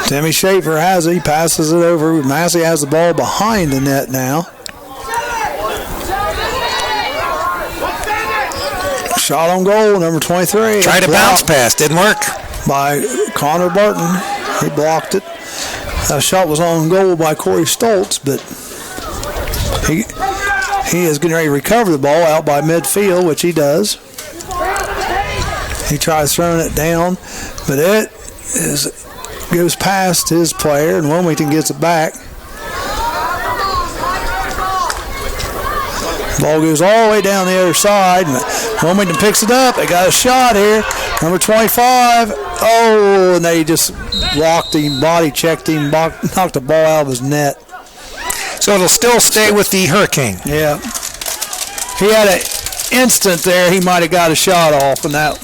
Timmy Schaefer has it. He passes it over. Massie has the ball behind the net now. Shot on goal, number 23. Tried a bounce pass, didn't work. By Connor Barton. He blocked it. That shot was on goal by Corey Stoltz, but he is getting ready to recover the ball out by midfield, which he does. He tries throwing it down, but it goes past his player, and Wilmington gets it back. Ball goes all the way down the other side. Wilmington picks it up. They got a shot here. Number 25. Oh, and they just blocked him, body checked him, knocked the ball out of his net. So it'll still stay with the Hurricane. Yeah. He had an instant there. He might have got a shot off, and that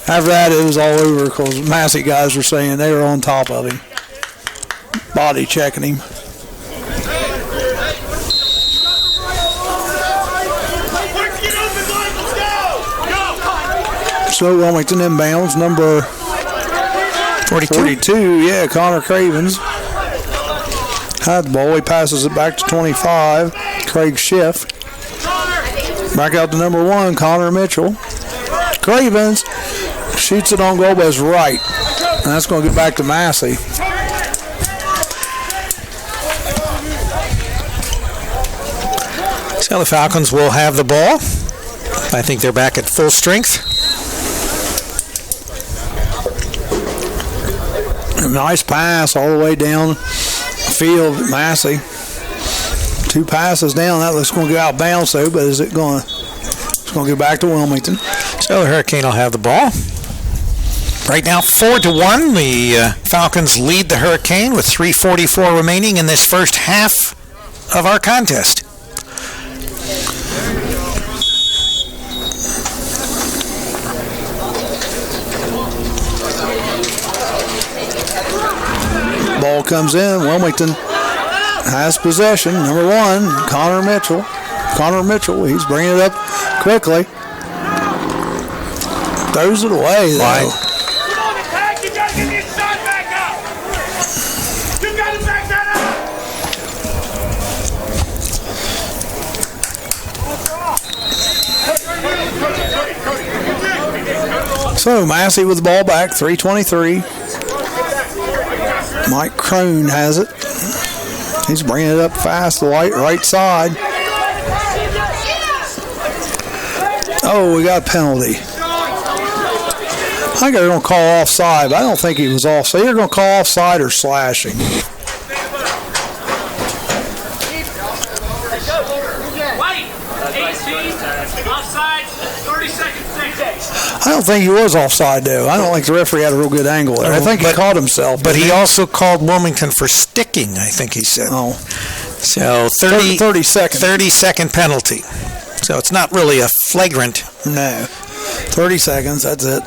after that it was all over because Massie guys were saying they were on top of him, body checking him. So Wilmington inbounds, number 42, yeah, Connor Cravens. Had the ball. He passes it back to 25. Craig Schiff. Back out to number 1, Connor Mitchell. Cravens shoots it on goal, but it's right. And that's going to get back to Massie. So the Falcons will have the ball. I think they're back at full strength. A nice pass all the way down the field, Massie. 2 passes down. That looks going to go out of bounds, though, but is it going to? It's going to go back to Wilmington. So the Hurricane will have the ball. Right now, 4-1. The Falcons lead the Hurricane with 3:44 remaining in this first half of our contest. Ball comes in. Wilmington has possession. Number 1, Connor Mitchell. Connor Mitchell, he's bringing it up quickly. Throws it away, though. Wide. Come on, attack! You gotta get this side back up! You gotta back that up! So Massie with the ball back, 3:23. Mike Kroon has it. He's bringing it up fast, the right side. Oh, we got a penalty. I think they're going to call offside, but I don't think he was offside. They're going to call offside or slashing. Wait! Offside, 30 seconds. I don't think he was offside, though. I don't think the referee had a real good angle there. I think he caught himself. But he also called Wilmington for sticking, I think he said. Oh. So 30 seconds. 30-second penalty. So it's not really a flagrant. No. 30 seconds, that's it.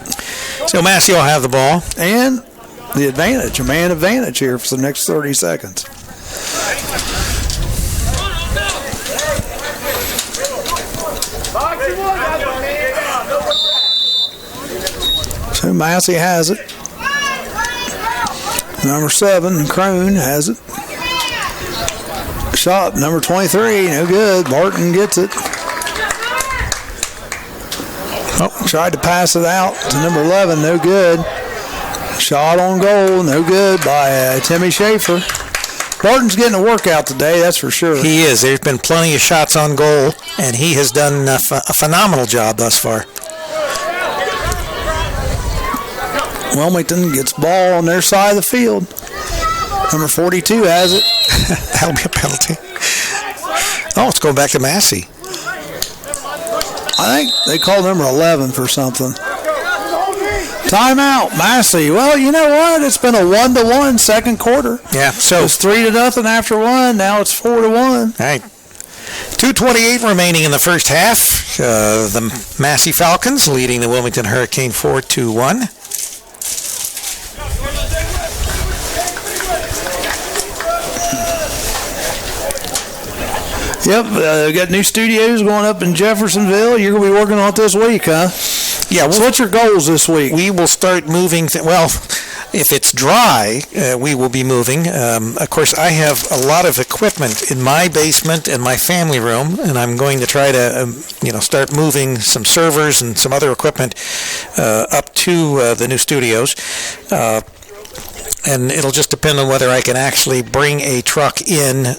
So Massie will have the ball. And the advantage, a man advantage here for the next 30 seconds. So Massie has it. Number 7, Kroon has it. Shot, number 23, no good. Barton gets it. Oh, tried to pass it out to number 11, no good. Shot on goal, no good by Timmy Schaefer. Barton's getting a workout today, that's for sure. He is. There's been plenty of shots on goal, and he has done a phenomenal job thus far. Wilmington gets ball on their side of the field. Number 42 has it. That'll be a penalty. Oh, it's going back to Massie. I think they called number 11 for something. Timeout, Massie. Well, you know what? It's been a 1-1 second quarter. Yeah, so it's 3-0 after 1. Now it's 4-1. All right. 2:28 remaining in the first half. The Massie Falcons leading the Wilmington Hurricane 4-1. Yep, we got new studios going up in Jeffersonville. You're going to be working on it this week, huh? Yeah. So what's your goals this week? We will start moving. Well, if it's dry, we will be moving. Of course, I have a lot of equipment in my basement and my family room, and I'm going to try to, start moving some servers and some other equipment up to the new studios. And it'll just depend on whether I can actually bring a truck in,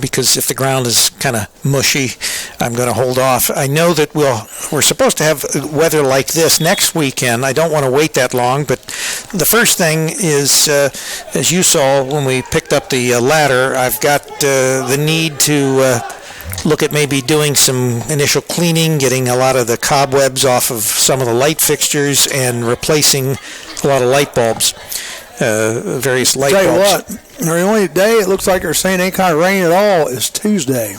because if the ground is kind of mushy, I'm going to hold off. I know that we're supposed to have weather like this next weekend. I don't want to wait that long, but the first thing is, as you saw when we picked up the ladder, I've got the need to look at maybe doing some initial cleaning, getting a lot of the cobwebs off of some of the light fixtures, and replacing a lot of light bulbs. Various light bulbs. Tell you what, the only day it looks like they're saying ain't kind of rain at all is Tuesday.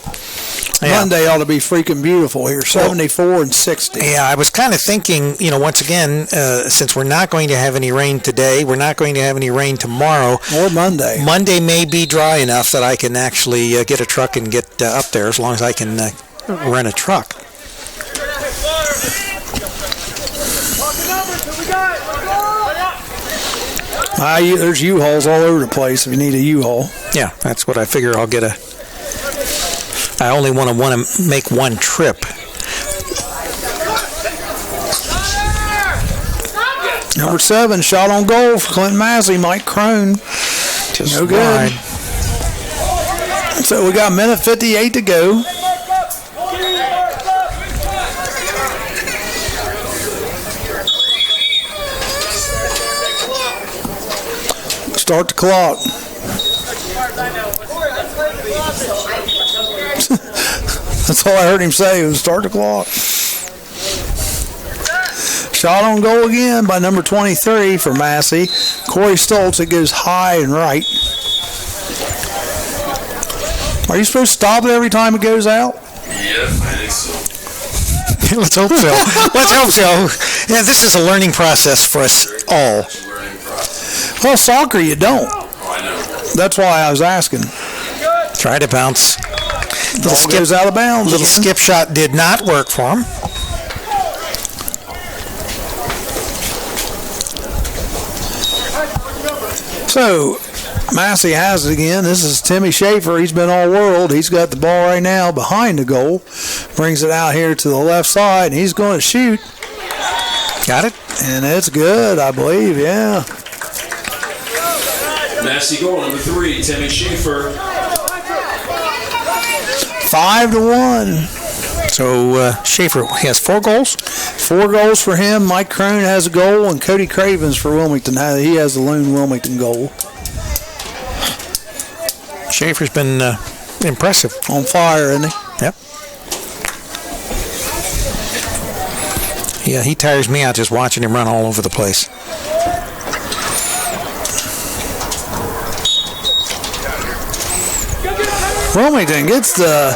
Yeah. Monday ought to be freaking beautiful here, 74 and 60. Yeah, I was kind of thinking, once again, since we're not going to have any rain today, we're not going to have any rain tomorrow. Or Monday. Monday may be dry enough that I can actually get a truck and get up there, as long as I can rent a truck. There's U-Hauls all over the place if you need a U-Haul. Yeah, that's what I figure. I'll get I only want to make one trip. Number 7, shot on goal for Clinton Massie, Mike Crone. Just No good. wide. So we got a minute 58 to go. Start the clock. That's all I heard him say was start the clock. Shot on goal again by number 23 for Massie. Corey Stoltz. It goes high and right. Are you supposed to stop it every time it goes out? Yeah, I think so. Let's hope so. Let's hope so. Yeah, this is a learning process for us all. Learning process. Well, soccer you don't. Oh, I know. That's why I was asking. Try to bounce. Ball goes out of bounds. Little again. skip shot did not work for him. So, Massie has it again. This is Timmy Schaefer. He's been all world. He's got the ball right now behind the goal. Brings it out here to the left side, and he's going to shoot. Got it? And it's good, I believe, yeah. Massie goal number 3, Timmy Schaefer. 5-1. So Schaefer has 4 goals. 4 goals for him. Mike Crone has a goal, and Cody Cravens for Wilmington. He has the lone Wilmington goal. Schaefer's been impressive. On fire, isn't he? Yep. Yeah, he tires me out just watching him run all over the place. Wilmington gets the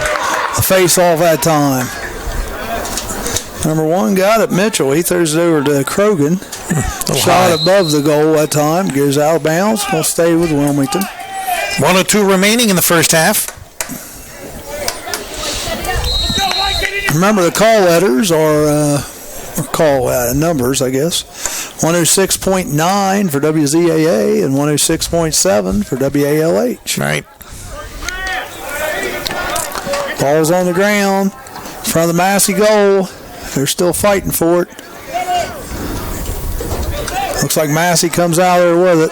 face off that time. Number 1 got it, Mitchell. He throws it over to Krogan. Shot above the goal that time. Goes out of bounds. Will stay with Wilmington. 1:02 remaining in the first half. Remember the call letters or call numbers, I guess. 106.9 for WZAA and 106.7 for WALH. Right. Ball's on the ground. In front of the Massie goal. They're still fighting for it. Looks like Massie comes out there with it.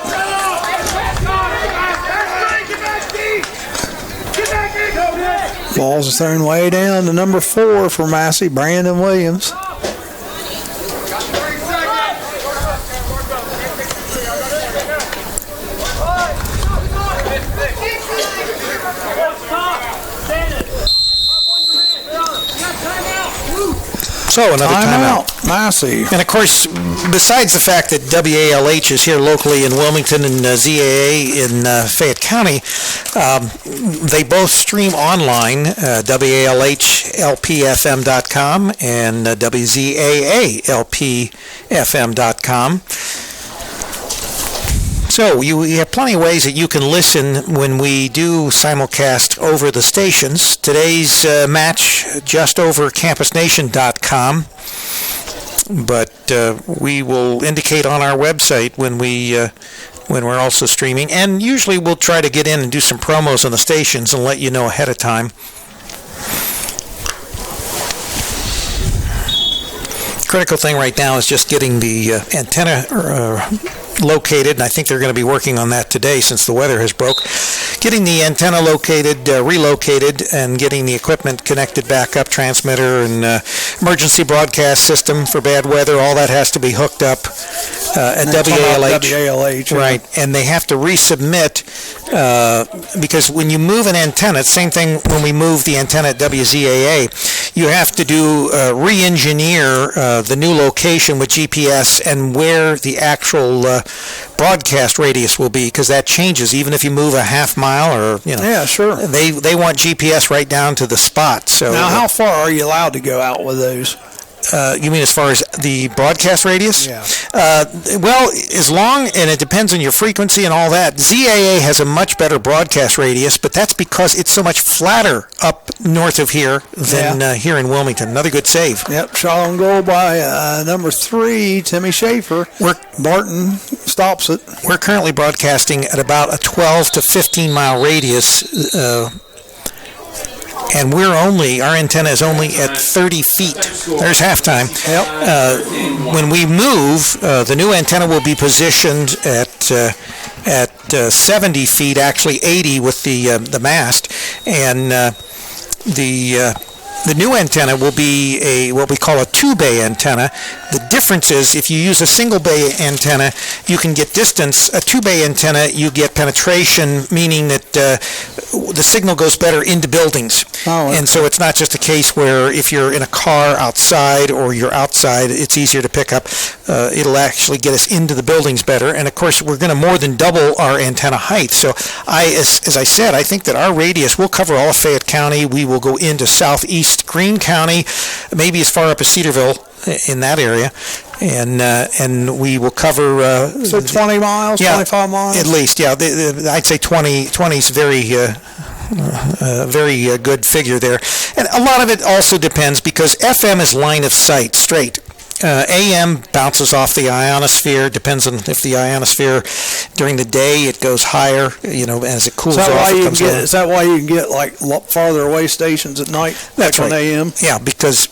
Ball's thrown way down to number 4 for Massie, Brandon Williams. So another timeout. Massie. And of course, besides the fact that WALH is here locally in Wilmington and ZAA in Fayette County, they both stream online, WALHLPFM.com and WZAALPFM.com. So you have plenty of ways that you can listen when we do simulcast over the stations. Today's match just over campusnation.com, but we will indicate on our website when we're also streaming, and usually we'll try to get in and do some promos on the stations and let you know ahead of time. Critical thing right now is just getting the antenna located, and I think they're going to be working on that today since the weather has broke. Getting the antenna located, relocated, and getting the equipment connected back up, transmitter and emergency broadcast system for bad weather, all that has to be hooked up at WALH. Right, and they have to resubmit because when you move an antenna, it's the same thing when we move the antenna at WZAA, you have to do re-engineer the new location with GPS and where the actual broadcast radius will be, because that changes even if you move a half mile or Yeah, sure. They want GPS right down to the spot. So now, how far are you allowed to go out with those? You mean as far as the broadcast radius? Yeah. Well, as long, and it depends on your frequency and all that, ZAA has a much better broadcast radius, but that's because it's so much flatter up north of here than here in Wilmington. Another good save. Yep, shot on goal by number 3, Timmy Schaefer. Barton stops it. We're currently broadcasting at about a 12 to 15 mile radius, and our antenna is only at 30 feet. There's halftime. Yep. When we move, the new antenna will be positioned at 70 feet, actually 80 with the mast, and the new antenna will be what we call a two-bay antenna. The difference is if you use a single-bay antenna, you can get distance. A two-bay antenna, you get penetration, meaning that the signal goes better into buildings. Oh, okay. And so it's not just a case where if you're in a car outside or you're outside, it's easier to pick up. It'll actually get us into the buildings better. And, of course, we're going to more than double our antenna height. So, as I said, I think that our radius will cover all of Fayette County. We will go into southeast Greene County, maybe as far up as Cedarville in that area, and we will cover. So 20 miles, 25 miles? At least, yeah. I'd say 20 is very good figure there. And a lot of it also depends because FM is line of sight, straight. AM bounces off the ionosphere. Depends on if the ionosphere during the day it goes higher. As it cools off. Is that why you can get like farther away stations at night? That's like right. On AM. Yeah, because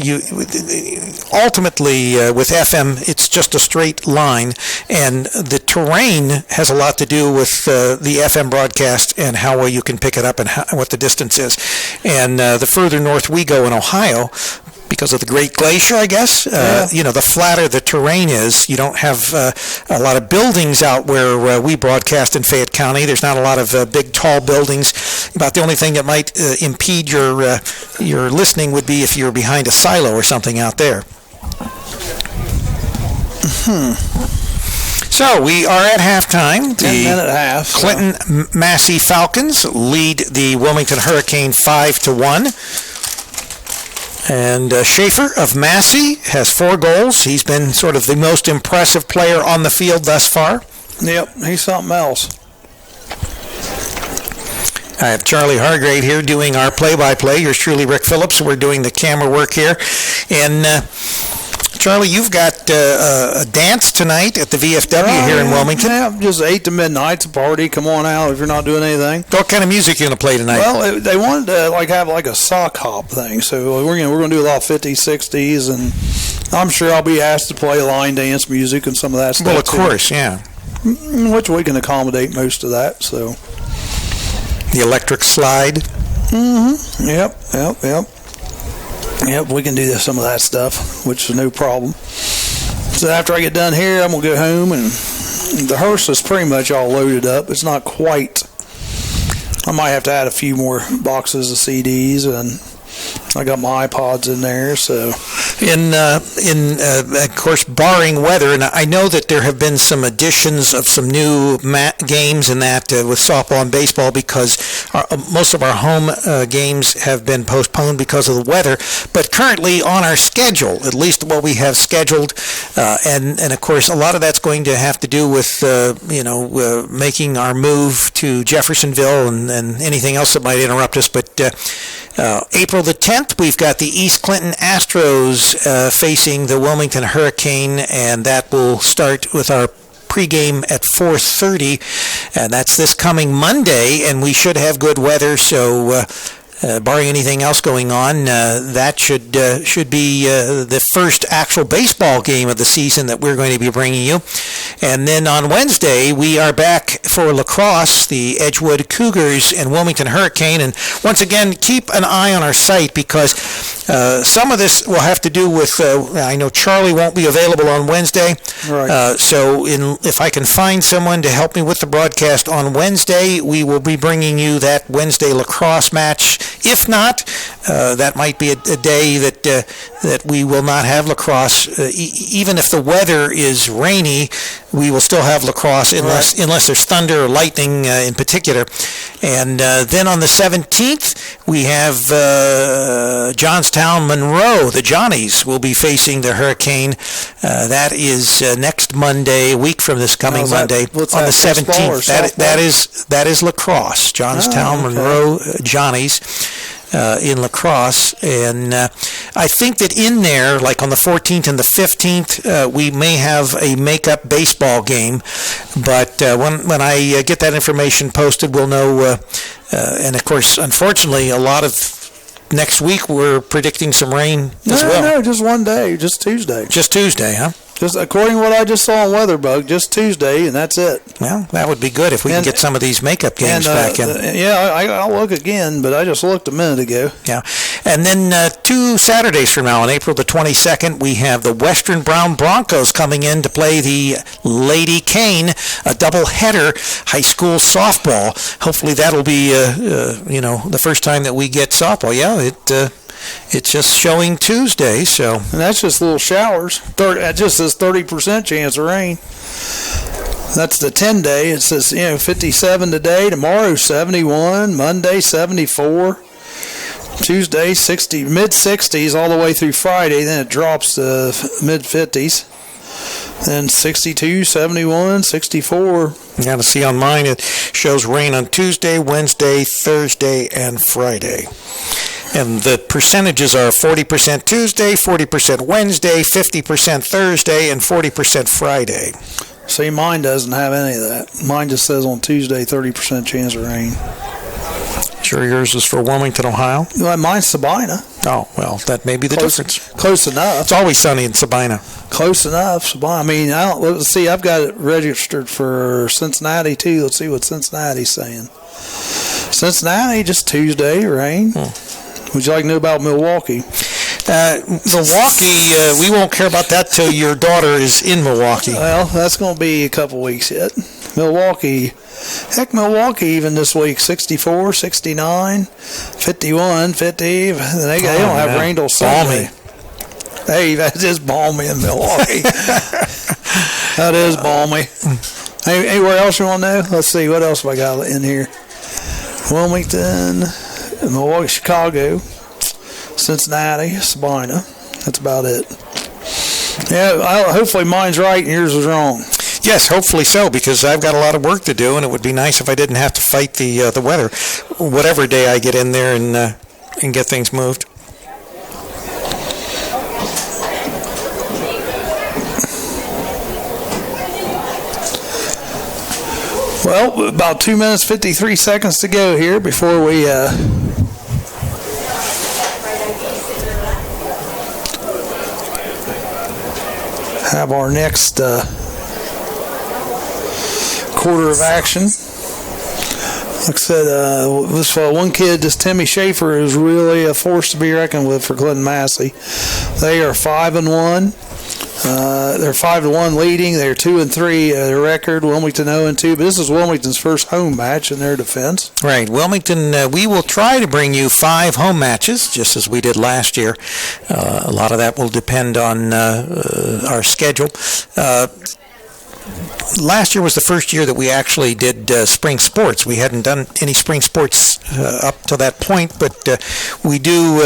you ultimately with FM it's just a straight line, and the terrain has a lot to do with the FM broadcast and how well you can pick it up and what the distance is. And the further north we go in Ohio, because of the Great Glacier, I guess. The flatter the terrain is, you don't have a lot of buildings out where we broadcast in Fayette County. There's not a lot of big, tall buildings. About the only thing that might impede your listening would be if you're behind a silo or something out there. So we are at halftime. 10-minute half. Clinton Massie Falcons lead the Wilmington Hurricane 5-1. And Schaefer of Massie has 4 goals. He's been sort of the most impressive player on the field thus far. Yep, he's something else. I have Charlie Hargrave here doing our play-by-play. Yours truly, Rick Phillips. We're doing the camera work here. And Charlie, you've got a dance tonight at the VFW here in Wilmington. Yeah, just 8 to midnight. It's a party. Come on out if you're not doing anything. What kind of music are you going to play tonight? Well, they wanted to have a sock hop thing, so we're going to do a lot of 50s, 60s, and I'm sure I'll be asked to play line dance music and some of that stuff. Well, of course, yeah. Which we can accommodate most of that. So the electric slide. Mm-hmm. Yep. Yep, we can do some of that stuff, which is no problem. So after I get done here, I'm going to go home, and the hearse is pretty much all loaded up. It's not quite. I might have to add a few more boxes of CDs, and I got my iPods in there, so. Of course, barring weather, and I know that there have been some additions of some new games in that with softball and baseball because most of our home games have been postponed because of the weather. But currently on our schedule, at least what we have scheduled, and of course a lot of that's going to have to do with making our move to Jeffersonville and anything else that might interrupt us. But April the 10th, we've got the East Clinton Astros facing the Wilmington Hurricane, and that will start with our pregame at 4:30, and that's this coming Monday, and we should have good weather, so barring anything else going on, that should be the first actual baseball game of the season that we're going to be bringing you. And then on Wednesday, we are back for lacrosse, the Edgewood Cougars and Wilmington Hurricane. And once again, keep an eye on our site because some of this will have to do with, I know Charlie won't be available on Wednesday. Right. So if I can find someone to help me with the broadcast on Wednesday, we will be bringing you that Wednesday lacrosse match If not, that might be a day that we will not have lacrosse. Even if the weather is rainy, we will still have lacrosse unless there's thunder or lightning in particular. And then on the 17th, we have Johnstown Monroe. The Johnnies will be facing the Hurricane. That is next Monday, a week from this coming Monday, on the 17th. That is lacrosse. Johnstown Monroe Johnnies. In lacrosse, and I think that in there, like on the 14th and the 15th, we may have a make-up baseball game, but when I get that information posted, we'll know, and of course, unfortunately, a lot of next week we're predicting some rain as well. No, just one day, just Tuesday. Just Tuesday, huh? Just according to what I just saw on Weatherbug, just Tuesday, and that's it. Well, that would be good if we can get some of these makeup games back in. I'll look again, but I just looked a minute ago. Yeah. And then 2 Saturdays from now, on April the 22nd, we have the Western Brown Broncos coming in to play the Lady Cane, a doubleheader high school softball. Hopefully that'll be, the first time that we get softball. Yeah, it's just showing Tuesday, so. And that's just little showers. That just says 30% chance of rain. That's the 10-day. It says, 57 today. Tomorrow, 71. Monday, 74. Tuesday, 60, mid-60s all the way through Friday. Then it drops to mid-50s. Then 62, 71, 64. You got to see on mine, it shows rain on Tuesday, Wednesday, Thursday, and Friday. And the percentages are 40% Tuesday, 40% Wednesday, 50% Thursday, and 40% Friday. See, mine doesn't have any of that. Mine just says on Tuesday, 30% chance of rain. Sure yours is for Wilmington, Ohio? Well, mine's Sabina. Oh, well, that may be the difference. Close enough. It's always sunny in Sabina. Close enough. Sabina. I mean, let's see, I've got it registered for Cincinnati, too. Let's see what Cincinnati's saying. Cincinnati, just Tuesday, rain. Would you like to know about Milwaukee? Milwaukee, we won't care about that till your daughter is in Milwaukee. Well, that's going to be a couple weeks yet. Milwaukee even this week, 64, 69, 51, 50. They don't have rain till Sunday. Balmy. Hey, that is balmy in Milwaukee. That is balmy. Hey, anywhere else you want to know? Let's see, what else have I got in here? Wilmington, Milwaukee, Chicago, Cincinnati, Sabina. That's about it. Yeah, hopefully mine's right and yours is wrong. Yes, hopefully so, because I've got a lot of work to do, and it would be nice if I didn't have to fight the weather, whatever day I get in there and get things moved. Well, about 2 minutes, 53 seconds to go here before we have our next quarter of action. Like I said, this one kid, this Timmy Schaefer, is really a force to be reckoned with for Clinton Massie. They are 5-1. They're 5-1 leading. They're 2-3 their record. Wilmington 0-2. But this is Wilmington's first home match in their defense. Right, Wilmington. We will try to bring you 5 home matches, just as we did last year. A lot of that will depend on our schedule. Last year was the first year that we actually did spring sports. We hadn't done any spring sports up to that point, but we do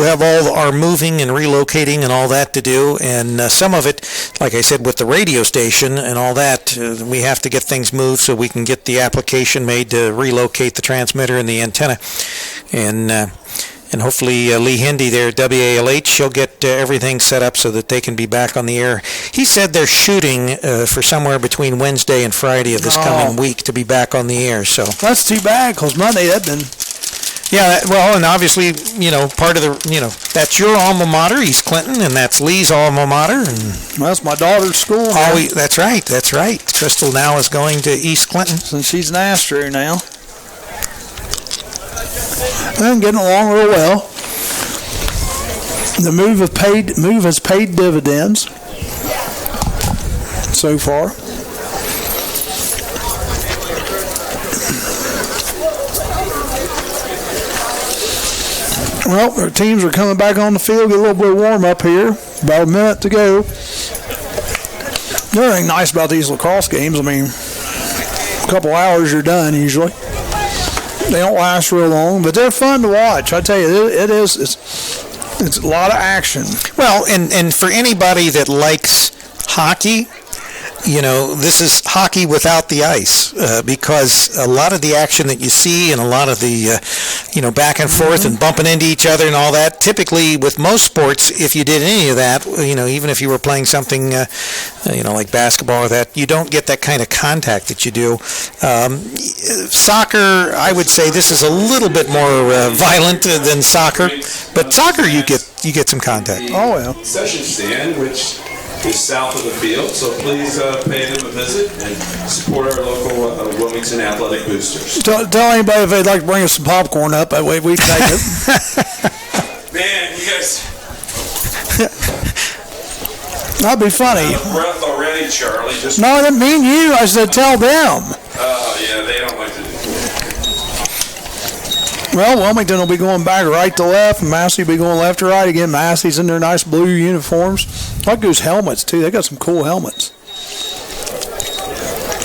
have all our moving and relocating and all that to do, and some of it, like I said, with the radio station and all that, we have to get things moved so we can get the application made to relocate the transmitter and the antenna, and hopefully Lee Hindy there at WALH, she'll get everything set up so that they can be back on the air. He said they're shooting for somewhere between Wednesday and Friday of this coming week to be back on the air. So that's too bad, because Monday that'd been. Yeah, well, and obviously, part of the, that's your alma mater, East Clinton, and that's Lee's alma mater. And that's my daughter's school. That's right. Crystal now is going to East Clinton. Since she's an Astro now. I'm getting along real well. The move has paid dividends so far. Well, our teams are coming back on the field. Get a little bit of warm up here. About a minute to go. The other thing nice about these lacrosse games, I mean, a couple hours you're done usually. They don't last real long, but they're fun to watch. I tell you, it is. It's a lot of action. Well, and for anybody that likes hockey, you know, this is hockey without the ice, because a lot of the action that you see and a lot of the, back and forth and bumping into each other and all that, typically with most sports, if you did any of that, even if you were playing something, like basketball or that, you don't get that kind of contact that you do. Soccer, I would say this is a little bit more violent than soccer, but soccer you get some contact. Oh, yeah. Session stand, which is south of the field, so please pay them a visit and support our local Wilmington athletic boosters. Tell anybody if they'd like to bring us some popcorn up. That way we can take it. Man, you guys That'd be funny. breath already, Charlie. Just No, I didn't mean you. I said tell them. yeah, they don't like to do that. Well, Wilmington will be going back right to left, and Massie will be going left to right again. Massie's in their nice blue uniforms. I like those helmets, too. They got some cool helmets.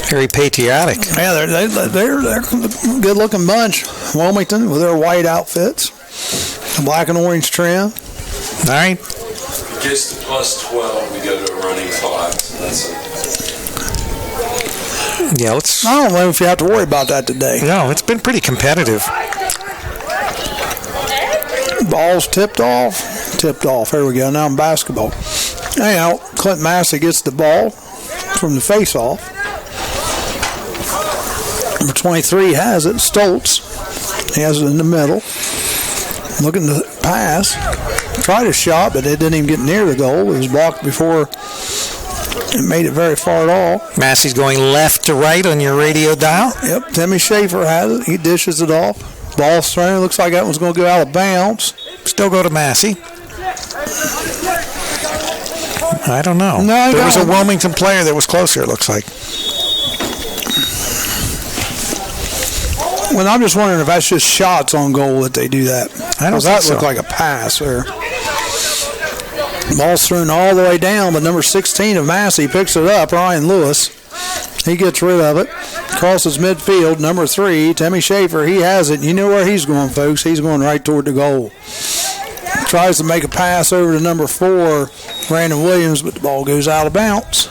Very patriotic. Yeah, they're a good-looking bunch. Wilmington with their white outfits, the black and orange trim. All right. Gets to plus 12, we go to a running 5. So that's Yeah, I don't know if you have to worry about that today. No, it's been pretty competitive. Ball's tipped off. Here we go. Now in basketball. Anyhow, Clint Massie gets the ball from the face-off. Number 23 has it. Stoltz. He has it in the middle. Looking to pass. Tried a shot, but it didn't even get near the goal. It was blocked before it made it very far at all. Massey's going left to right on your radio dial. Yep, Timmy Schaefer has it. He dishes it off. Ball's thrown. Looks like that one's going to go out of bounds. Still go to Massey. I don't know. No, there was a Wilmington player that was closer, it looks like. Well, I'm just wondering if that's just shots on goal that they do that. I don't think that so. looked like a pass there. Ball's thrown all the way down, but number 16 of Massey picks it up, Ryan Lewis. He gets rid of it. Crosses midfield. Number 3, Timmy Schaefer, he has it. You know where he's going, folks. He's going right toward the goal. Tries to make a pass over to number 4, Brandon Williams, but the ball goes out of bounds.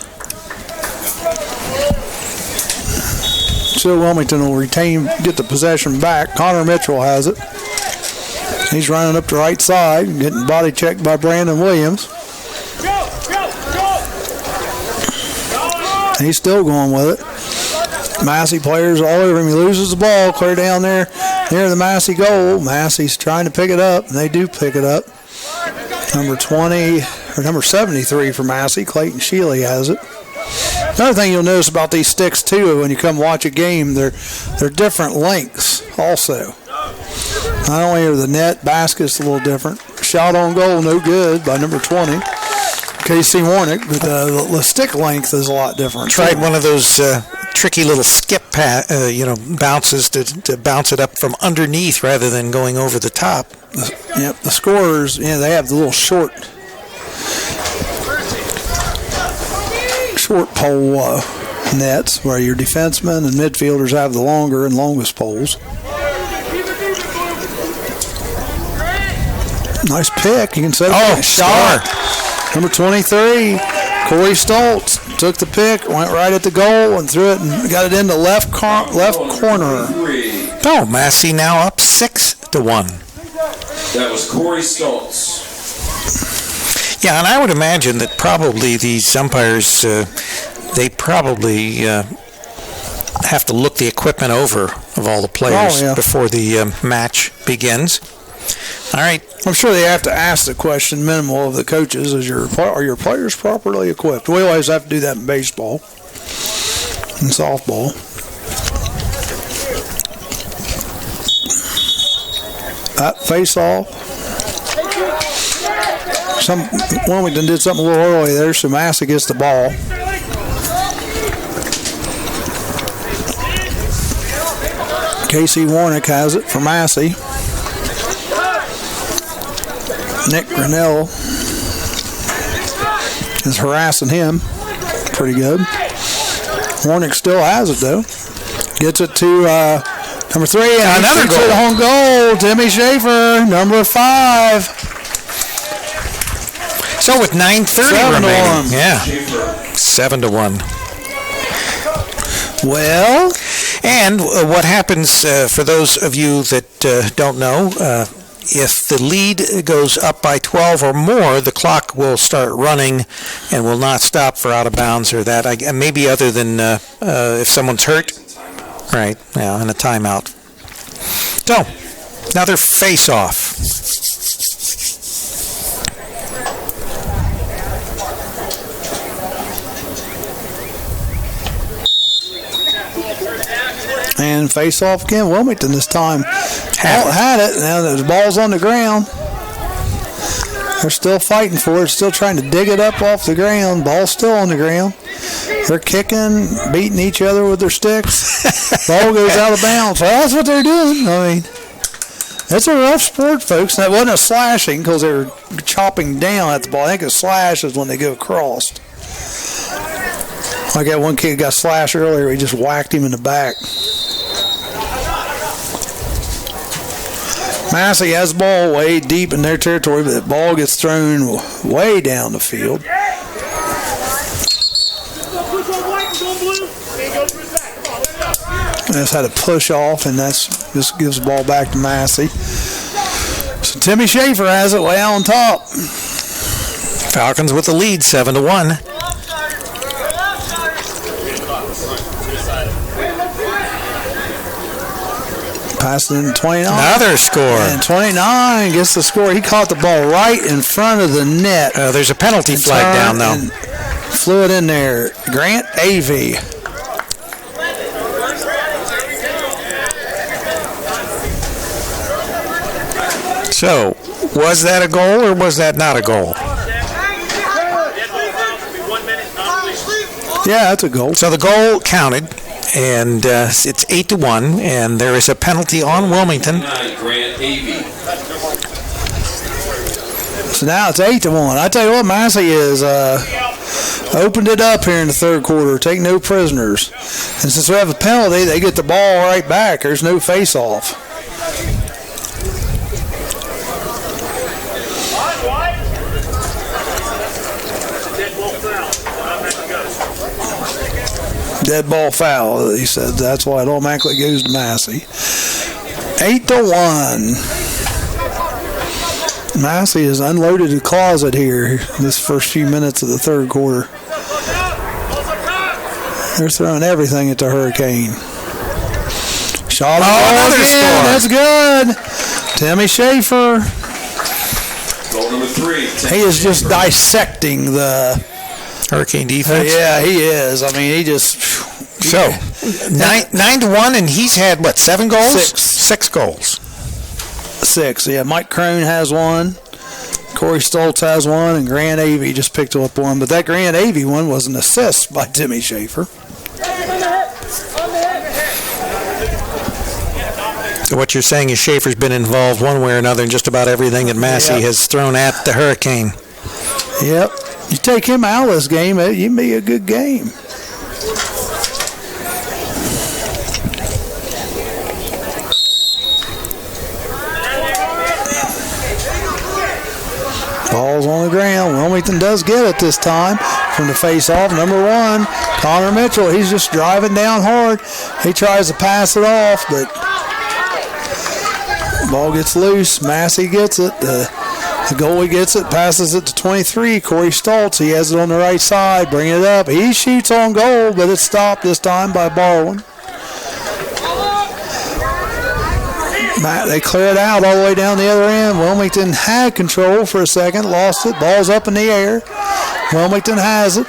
So Wilmington will get the possession back. Connor Mitchell has it. He's running up the right side, getting body checked by Brandon Williams. He's still going with it. Massey players all over him. He loses the ball clear down there near the Massey goal. Massey's trying to pick it up, and they do pick it up. Number 73 for Massey, Clayton Shealy has it. Another thing you'll notice about these sticks too, when you come watch a game, they're different lengths also. Not only are the net baskets a little different. Shot on goal, no good by number 20, Casey Warnick, but the stick length is a lot different. Tried one of those tricky little skip bounces to bounce it up from underneath rather than going over the top. Yep, the scorers, they have the little short pole nets where your defensemen and midfielders have the longer and longest poles. Nice pick. You can say shot. Number 23, Corey Stoltz took the pick, went right at the goal, and threw it and got it into left corner. Oh, Massey now up 6-1. That was Corey Stoltz. Yeah, and I would imagine that probably these umpires, they probably have to look the equipment over of all the players before the match begins. All right. I'm sure they have to ask the question minimal of the coaches, are your players properly equipped? We always have to do that in baseball and softball. That face off. Wilmington did something a little early there, so Massie gets the ball. Casey Warnick has it for Massie. Nick Grinnell is harassing him. Pretty good. Warnick still has it, though. Gets it to number 3. And another goal. It on goal. Timmy Schaefer, number 5. So with 9:30 remaining. Yeah. 7-1. Well, and what happens, for those of you that don't know, if the lead goes up by 12 or more, the clock will start running and will not stop for out of bounds or that. Maybe other than if someone's hurt. Right, yeah, and a timeout. So, another face-off. And face off again. Wilmington this time had it. Now the ball's on the ground. They're still fighting for it. Still trying to dig it up off the ground. Ball's still on the ground. They're kicking, beating each other with their sticks. Ball goes out of bounds. Well, that's what they're doing. I mean, it's a rough sport, folks. That wasn't a slashing because they were chopping down at the ball. I think a slash is when they go across. Like that one kid got slashed earlier. He just whacked him in the back. Massie has the ball way deep in their territory, but the ball gets thrown way down the field. That's had a push off, and just gives the ball back to Massie. So Timmy Schaefer has it way on top. Falcons with the lead, 7-1. Passing in 29. Another score. And 29 gets the score. He caught the ball right in front of the net. There's a penalty flag down, though. Flew it in there. Grant Avey. So, was that a goal or was that not a goal? Yeah, that's a goal. So the goal counted, and it's 8-1, and there is a penalty on Wilmington. Grant Avey. So now it's 8-1. I tell you what, Massie is opened it up here in the third quarter. Take no prisoners. And since we have a penalty, they get the ball right back. There's no face-off. Dead ball foul, he said. That's why it automatically goes to Massie. 8-1. Massie has unloaded the closet here this first few minutes of the third quarter. They're throwing everything at the Hurricane. Shot another score. That's good. Timmy Schaefer. Goal number 3. He is just dissecting the Hurricane defense. Yeah, he is. I mean, he just. So 9-1, and he's had what, 7 goals? 6 goals. 6. Yeah, Mike Crone has 1. Corey Stoltz has 1, and Grant Avey just picked up 1. But that Grant Avey one was an assist by Timmy Schaefer. So what you're saying is Schaefer's been involved one way or another in just about everything that Massie has thrown at the Hurricane. Yep. You take him out of this game, it'd be a good game. Ball's on the ground. Wilmington does get it this time from the face-off. Number 1, Connor Mitchell. He's just driving down hard. He tries to pass it off, but ball gets loose. Massie gets it. The goalie gets it, passes it to 23, Corey Stoltz. He has it on the right side, bring it up. He shoots on goal, but it's stopped this time by Barwin. They clear it out all the way down the other end. Wilmington had control for a second, lost it. Ball's up in the air. Wilmington has it.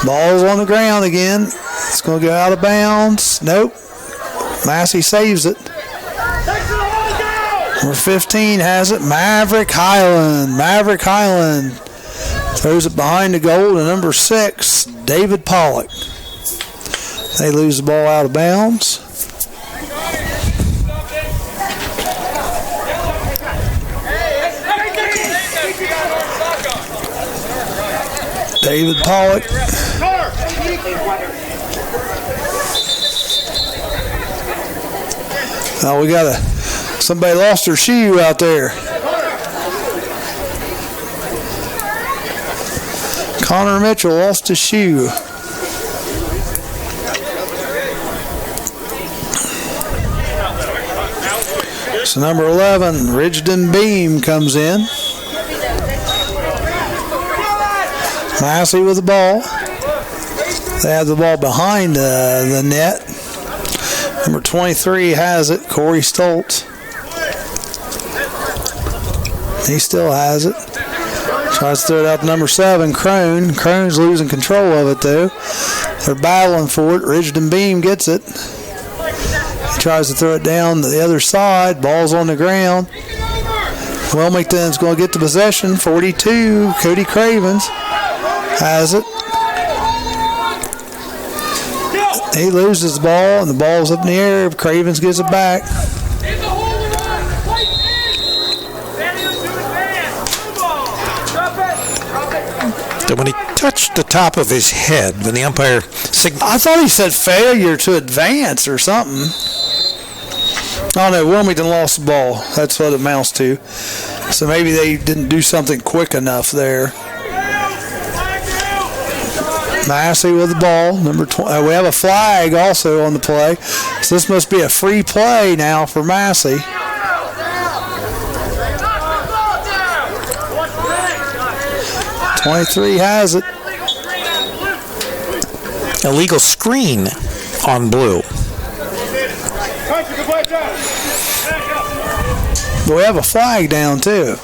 Ball's on the ground again. It's going to go out of bounds. Nope. Massie saves it. Number 15 has it. Maverick Highland. Maverick Highland throws it behind the goal to number 6, David Pollock. They lose the ball out of bounds. David Pollock. Oh, we got somebody lost their shoe out there. Connor Mitchell lost his shoe. So number 11, Ridgeton Beam comes in. Massie with the ball. They have the ball behind the net. Number 23 has it, Corey Stoltz. He still has it. Tries to throw it out to number 7, Crone. Crone's losing control of it, though. They're battling for it. Ridgeton Beam gets it. He tries to throw it down to the other side. Ball's on the ground. Wilmington's going to get the possession. 42, Cody Cravens has it. He loses the ball, and the ball's up in the air. Cravens gets it back. So when he touched the top of his head, when the umpire signaled, I thought he said failure to advance or something. Oh no, Wilmington lost the ball. That's what it amounts to. So maybe they didn't do something quick enough there. Massie with the ball. Number 20. We have a flag also on the play. So this must be a free play now for Massie. .23 has it. illegal screen on blue. But we have a flag down too.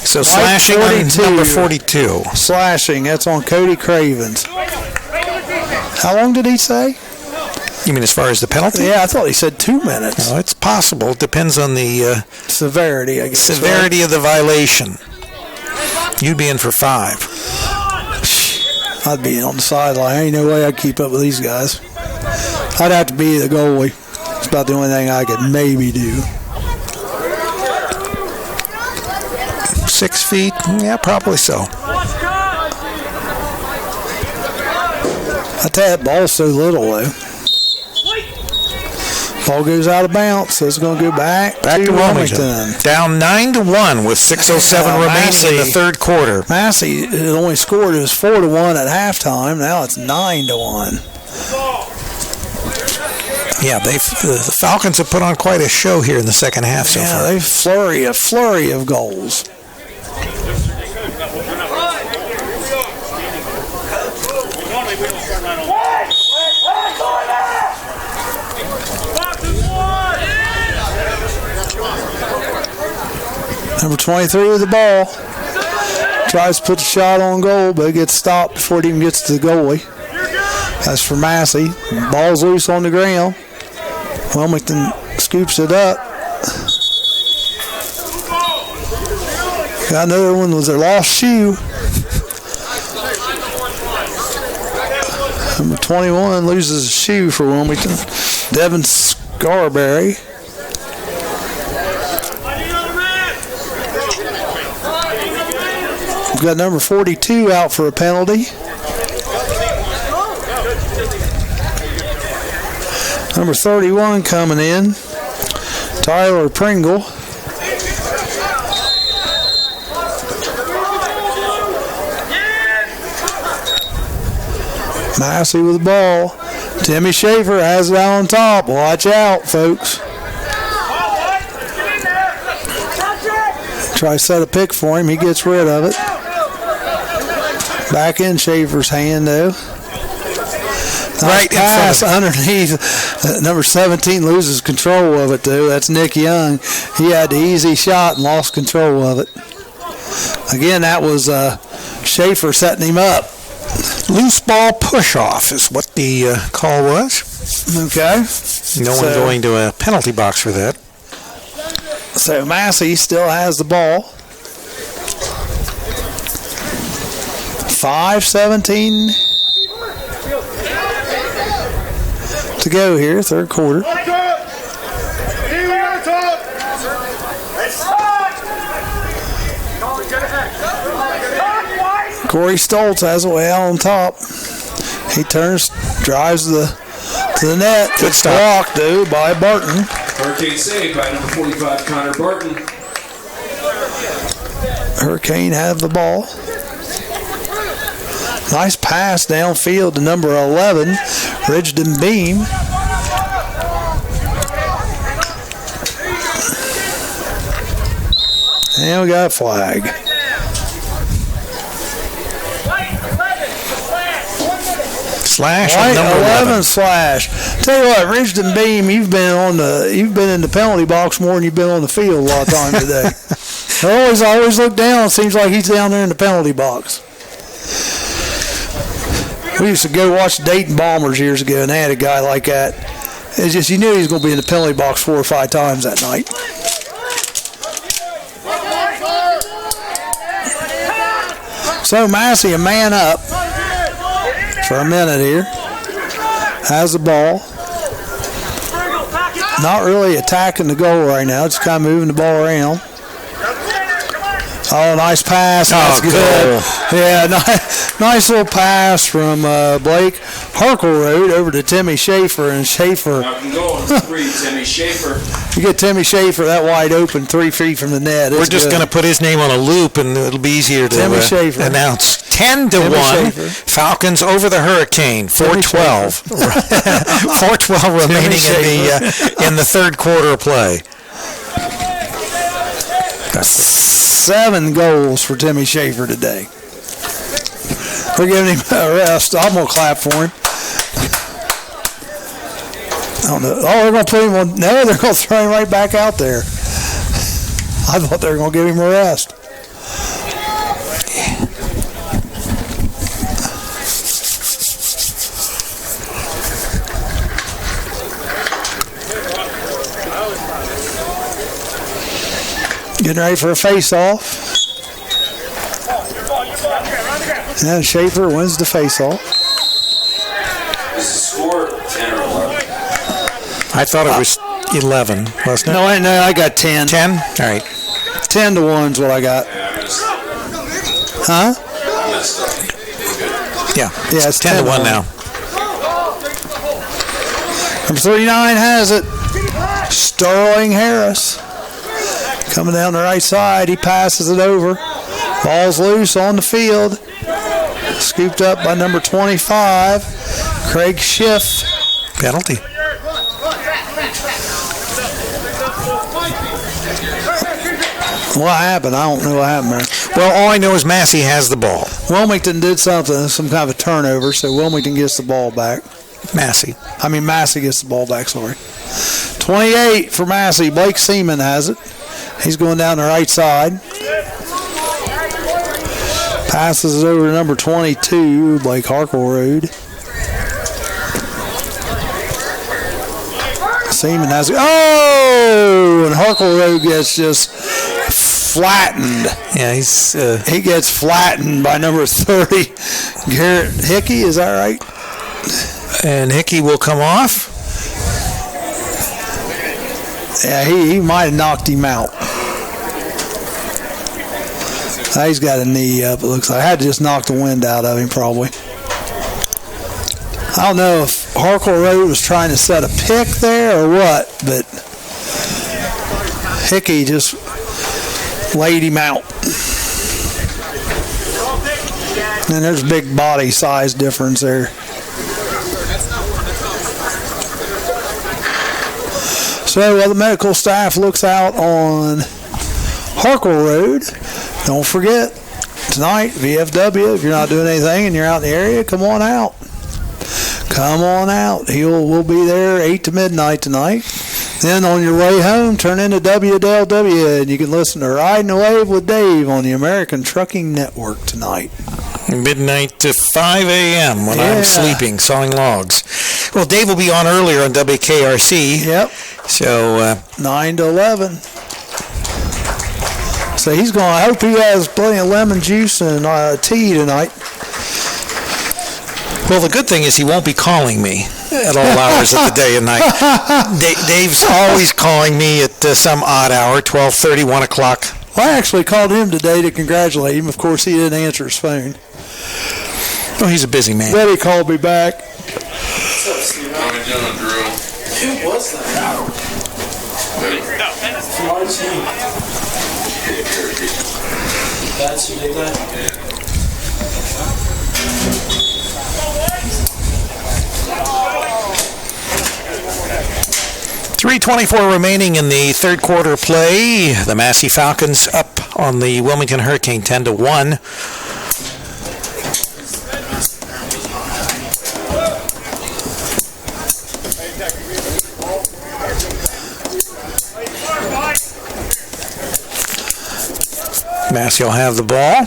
So slashing on number 42. Slashing, that's on Cody Cravens. How long did he say? You mean as far as the penalty? Yeah, I thought he said 2 minutes. No, it's possible. It depends on the severity, I guess. Severity of the violation. You'd be in for 5. I'd be on the sideline. Ain't no way I'd keep up with these guys. I'd have to be the goalie. It's about the only thing I could maybe do. 6 feet? Yeah, probably so. I tell you, that ball's so little, though. Ball goes out of bounds, so it's going to go back to Wilmington. Down 9-1 with 6:07 remaining in the third quarter. Massie had only scored, it was 4-1 at halftime. Now it's 9-1. Yeah, the Falcons have put on quite a show here in the second half so far. They a flurry of goals. Number 23 with the ball. Tries to put the shot on goal, but it gets stopped before it even gets to the goalie. That's for Massie. Ball's loose on the ground. Wilmington scoops it up. Got another one was their lost shoe. Number 21 loses a shoe for Wilmington. Devin Scarberry. We've got number 42 out for a penalty. Number 31 coming in, Tyler Pringle. Massie with the ball. Timmy Schaefer has it out on top. Watch out, folks. Try to set a pick for him. He gets rid of it. Back in Schaefer's hand, though. Right pass underneath. Number 17 loses control of it, though. That's Nick Young. He had the easy shot and lost control of it. Again, that was Schaefer setting him up. Loose ball push-off is what the call was. Okay. No one going to a penalty box for that. So Massie still has the ball. 5:17 to go here, third quarter. Corey Stoltz has it way out on top. He turns, drives to the net. Good stop. Blocked, dude, by Barton. Hurricane save by number 45, Connor Barton. Hurricane have the ball. Nice pass downfield to number 11, Ridgeton Beam. And we got a flag. Slash Right, on number 11. slash. Tell you what, Ridgeton Beam, you've been in the penalty box more than you've been on the field a lot of times today. I always look down. It seems like he's down there in the penalty box. We used to go watch Dayton Bombers years ago, and they had a guy like that. It's just you knew he was going to be in the penalty box 4 or 5 times that night. So Massie, a man up for a minute here. Has the ball. Not really attacking the goal right now. Just kind of moving the ball around. Oh, nice pass. That's good. Yeah, nice little pass from Blake Harkleroad over to Timmy Schaefer. And Schaefer. Now can go on 3, Timmy Schaefer. You get Timmy Schaefer that wide open 3 feet from the net. We're just going to put his name on a loop, and it'll be easier to announce. 10-1, Falcons over the Hurricane. 4:12. 4:12 remaining in the third quarter of play. That's 7 goals for Timmy Schaefer today. We're giving him a rest. I'm going to clap for him. I don't know. Oh, they're going to put him on. No, they're going to throw him right back out there. I thought they were going to give him a rest. Getting ready for a face-off. And Schaefer wins the face-off. Is the score 10 or 11? I thought it was 11, wasn't it? No, I got 10. 10? All right. 10-1 is what I got. Yeah, I missed Huh? I messed up. We're good. Yeah, Yeah, it's 10-1 now. Number 39 has it. Sterling Harris. Coming down the right side. He passes it over. Ball's loose on the field. Scooped up by number 25, Craig Schiff. Penalty. What happened? I don't know what happened there. Well, all I know is Massie has the ball. Wilmington did something, some kind of a turnover, so Wilmington gets the ball back. Massie gets the ball back, sorry. 28 for Massie. Blake Seaman has it. He's going down the right side. Passes it over to number 22, Blake Harkleroad. Seaman has it. Oh! And Harkleroad gets just flattened. Yeah, he gets flattened by number 30, Garrett Hickey. Is that right? And Hickey will come off. Yeah, he might have knocked him out. He's got a knee up, it looks like. I had to just knock the wind out of him, probably. I don't know if Harkleroad was trying to set a pick there or what, but Hickey just laid him out. And there's a big body size difference there. So the medical staff looks out on Harkleroad. Don't forget, tonight, VFW, if you're not doing anything and you're out in the area, come on out. Come on out. We'll be there 8 to midnight tonight. Then on your way home, turn into WDLW and you can listen to Riding the Wave with Dave on the American Trucking Network tonight. Midnight to 5 a.m. when I'm sleeping, sawing logs. Well, Dave will be on earlier on WKRC. Yep. So 9 to 11. So he's going. I hope he has plenty of lemon juice and tea tonight. Well, the good thing is he won't be calling me at all hours of the day and night. Dave's always calling me at some odd hour, 12:30, 1 o'clock Well, I actually called him today to congratulate him. Of course, he didn't answer his phone. Oh, he's a busy man. Then he called me back. Who was that? That's who did that? 3:24 remaining in the third quarter play. The Massie Falcons up on the Wilmington Hurricane 10-1. Massie will have the ball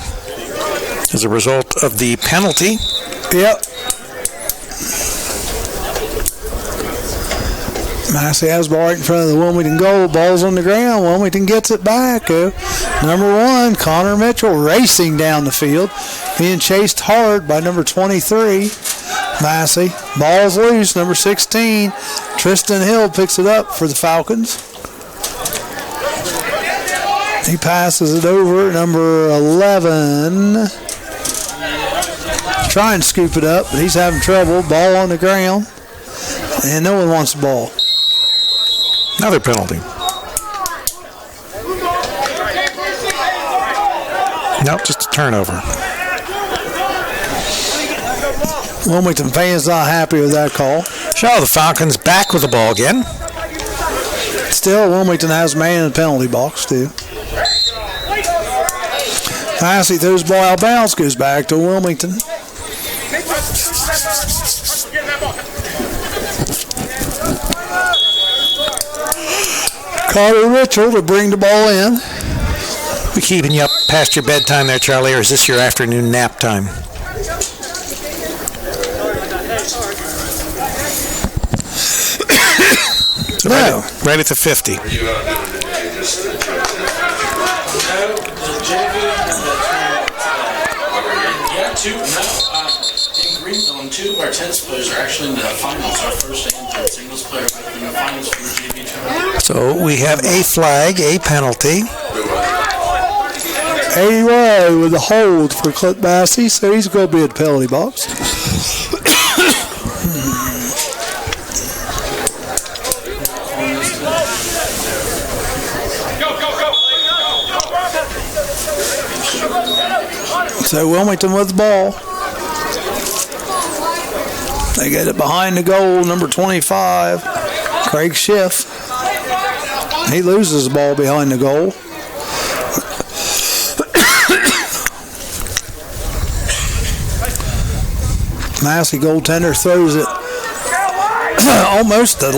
as a result of the penalty. Yep. Massie has the ball right in front of the Wilmington goal. Ball's on the ground. Wilmington gets it back. Number 1, Connor Mitchell racing down the field, being chased hard by number 23, Massie. Ball's loose. Number 16, Tristan Hill picks it up for the Falcons. He passes it over. Number 11. Trying to scoop it up, but he's having trouble. Ball on the ground. And no one wants the ball. Another penalty. Nope, just a turnover. Wilmington fans not happy with that call. So the Falcons back with the ball again. Still, Wilmington has a man in the penalty box, too. Massie throws the ball out of bounds, goes back to Wilmington. Connor Mitchell to bring the ball in. We keeping you up past your bedtime there, Charlie, or is this your afternoon nap time? So No. Right at the 50. The JV and the in Greenville, 2 of our tennis players are actually in the finals. Our first and third singles player in the finals for the JV tournament. So we have a flag, a penalty. AY with a hold for Clint Massie, so he's going to be in the penalty box. So Wilmington with the ball. They get it behind the goal, number 25, Craig Schiff. He loses the ball behind the goal. Massie goaltender throws it almost the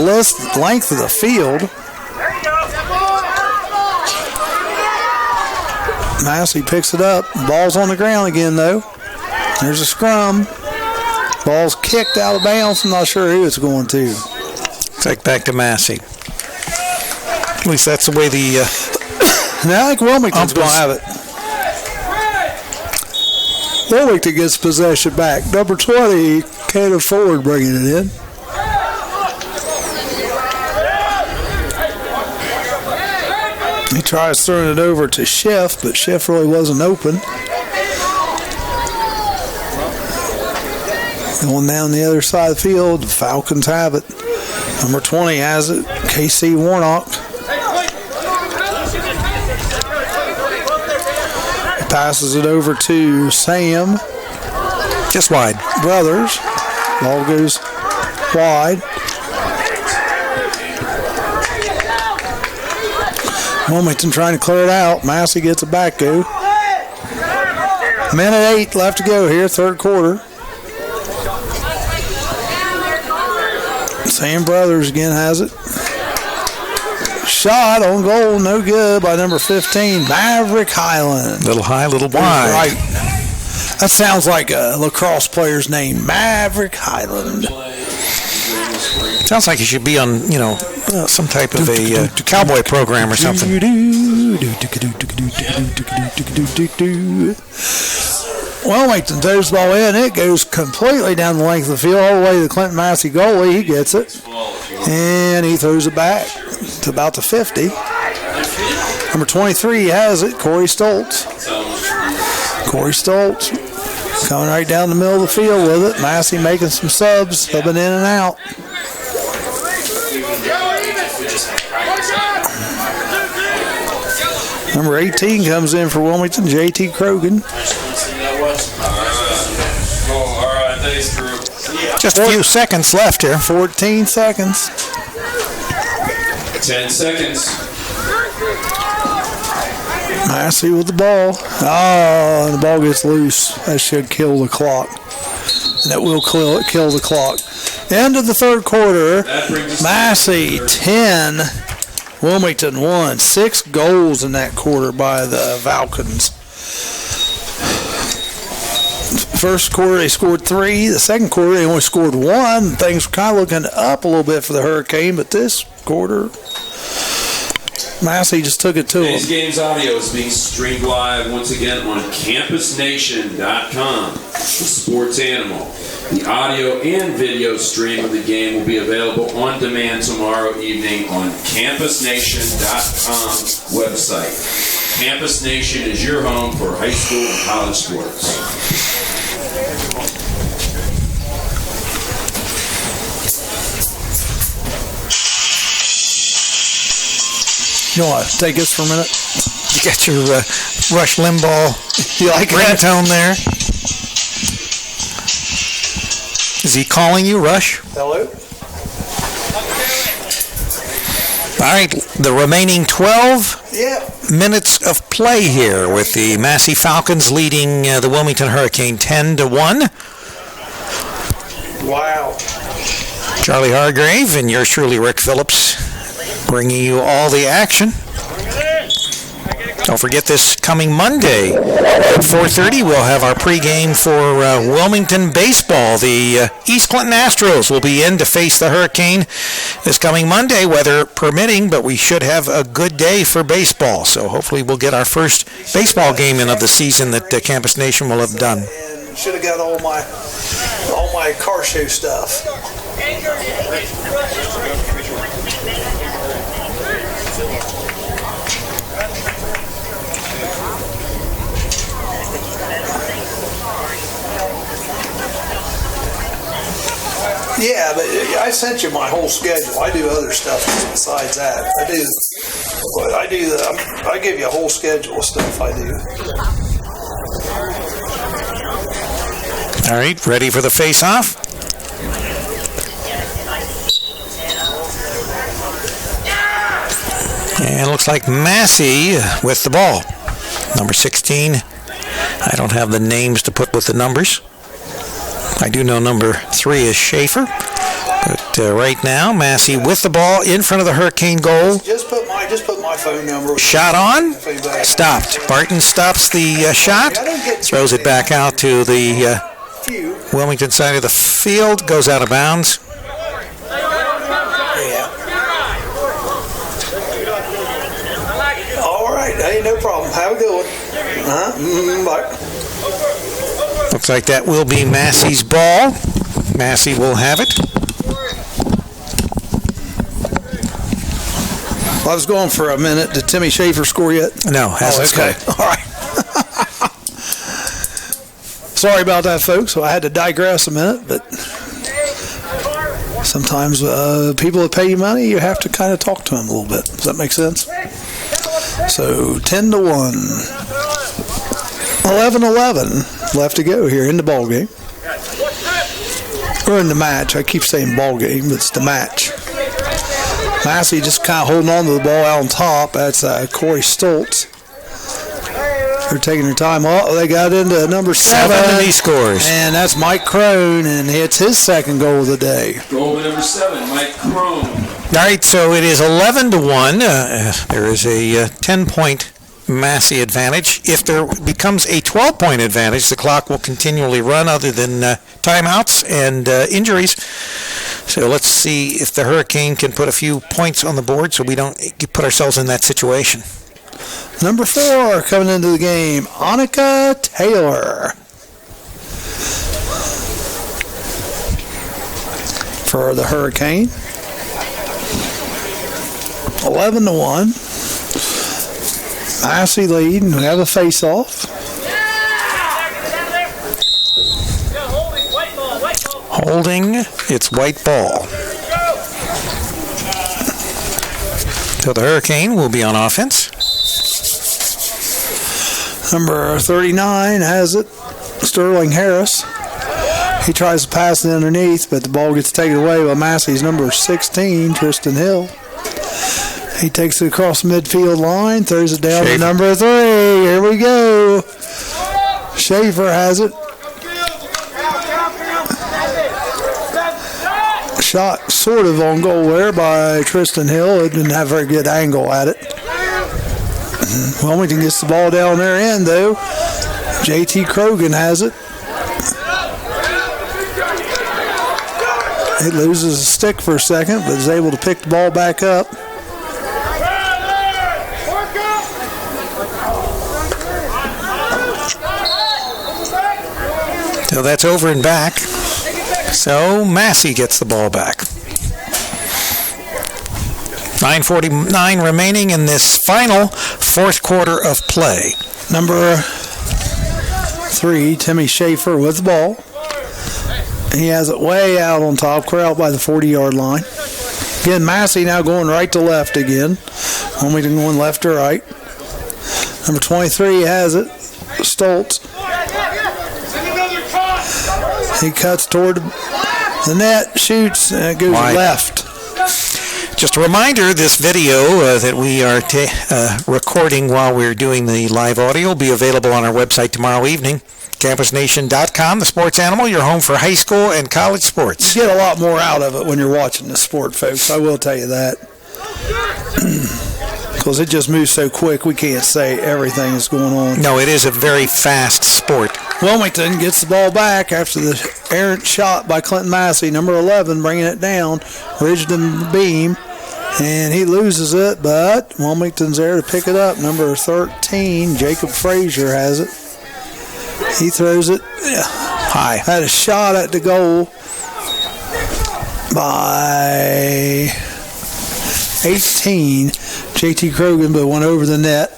length of the field. Massie picks it up. Ball's on the ground again, though. There's a scrum. Ball's kicked out of bounds. I'm not sure who it's going to. Take back to Massie. At least that's the way the... Now I think Wilmington's going to have it. Wilmington gets possession back. Number 20, Caleb Ford bringing it in. He tries throwing it over to Schiff, but Schiff really wasn't open. Going down the other side of the field, the Falcons have it. Number 20 has it, KC Warnock. Passes it over to Sam. Just wide. Brothers. Ball goes wide. Wilmington trying to clear it out. Massie gets it back, go. Minute 8 left to go here, third quarter. Sam Brothers again has it. Shot on goal, no good by number 15, Maverick Highland. Little high, little wide. Right. That sounds like a lacrosse player's name, Maverick Highland. Sounds like he should be on, some type of a cowboy program or something. Wilmington throws the ball in. It goes completely down the length of the field, all the way to the Clinton Massie goalie. He gets it. And he throws it back to about the 50. Number 23 has it, Corey Stoltz. Corey Stoltz coming right down the middle of the field with it. Massie making some subs, subbing in and out. Number 18 comes in for Wilmington, JT Krogan. All right, thanks, Drew. Just a few seconds left here. 14 seconds. 10 seconds. Massie with the ball. Oh, and the ball gets loose. That should kill the clock. And that will kill the clock. End of the third quarter. Massie 10. Wilmington 1. 6 goals in that quarter by the Falcons. First quarter they scored 3. The second quarter they only scored 1. Things were kind of looking up a little bit for the Hurricane, but this quarter Massie just took it to Today's him. game's audio is being streamed live once again on CampusNation.com. The Sports Animal. The audio and video stream of the game will be available on demand tomorrow evening on CampusNation.com website. Campus Nation is your home for high school and college sports. You want to take this for a minute? You got your Rush Limbaugh You like that? ringtone there. Is he calling you, Rush? Hello? All right, the remaining 12 Yeah. minutes of play here with the Massie Falcons leading the Wilmington Hurricane 10-1. Wow. Charlie Hargrave and yours truly, Rick Phillips, bringing you all the action. Don't forget this coming Monday at 4:30, we'll have our pregame for Wilmington baseball. The East Clinton Astros will be in to face the Hurricane this coming Monday, weather permitting, but we should have a good day for baseball. So hopefully we'll get our first baseball game in of the season that Campus Nation will have done. And should have got all my car show stuff. Yeah, but I sent you my whole schedule. I do other stuff besides that. I give you a whole schedule of stuff I do. All right, ready for the face-off? And it looks like Massie with the ball. Number 16. I don't have the names to put with the numbers. I do know number 3 is Schaefer. But right now, Massie with the ball in front of the Hurricane goal. Just put my phone number. Shot on. Stopped. Barton stops the shot. Throws it back out to the Wilmington side of the field. Goes out of bounds. All right. Hey, no problem. Have a good one. Bye. Looks like that will be Massie's ball. Massie will have it. I was going for a minute. Did Timmy Schaefer score yet? No, hasn't okay. scored. All right. Sorry about that, folks. So I had to digress a minute, but sometimes people that pay you money, you have to kind of talk to them a little bit. Does that make sense? So 10-1. 11-11 left to go here in the ball game. Or in the match. I keep saying ball game, but it's the match. Massie just kind of holding on to the ball out on top. That's Corey Stoltz. They're taking their time. Oh, they got into number 7. And he scores. And that's Mike Crone, and it's his second goal of the day. Goal to number 7, Mike Crone. All right, so it is 11-1. There is a 10-point Massie advantage. If there becomes a 12-point advantage, the clock will continually run other than timeouts and injuries. So let's see if the Hurricane can put a few points on the board so we don't put ourselves in that situation. Number 4 coming into the game, Annika Taylor. For the Hurricane. 11-1. Massie leading. We have a face-off. Holding, it's white ball. So the Hurricane will be on offense. Number 39 has it. Sterling Harris. He tries to pass it underneath, but the ball gets taken away by Massey's number 16, Tristan Hill. He takes it across the midfield line, throws it down to number 3. Here we go. Schaefer has it. Shot sort of on goal there by Tristan Hill. It didn't have a very good angle at it. Wilmington gets the ball down their end, though. JT Krogan has it. He loses a stick for a second, but is able to pick the ball back up. So that's over and back. So Massie gets the ball back. 9:49 remaining in this final fourth quarter of play. Number 3, Timmy Schaefer with the ball. He has it way out on top, corralled by the 40-yard line. Again, Massie now going right to left again. Wilmington going left to right. Number 23 has it. Stoltz. He cuts toward the net, shoots, and it goes left. Just a reminder, this video that we are recording while we're doing the live audio will be available on our website tomorrow evening. CampusNation.com, the sports animal, your home for high school and college sports. You get a lot more out of it when you're watching the sport, folks. I will tell you that. Because it just moves so quick, we can't say everything is going on. No, it is a very fast sport. Wilmington gets the ball back after the errant shot by Clinton Massie, number 11, bringing it down, Ridgeton Beam, and he loses it, but Wilmington's there to pick it up. Number 13, Jacob Frazier has it. He throws it high. Had a shot at the goal by 18, JT Krogan, but went over the net.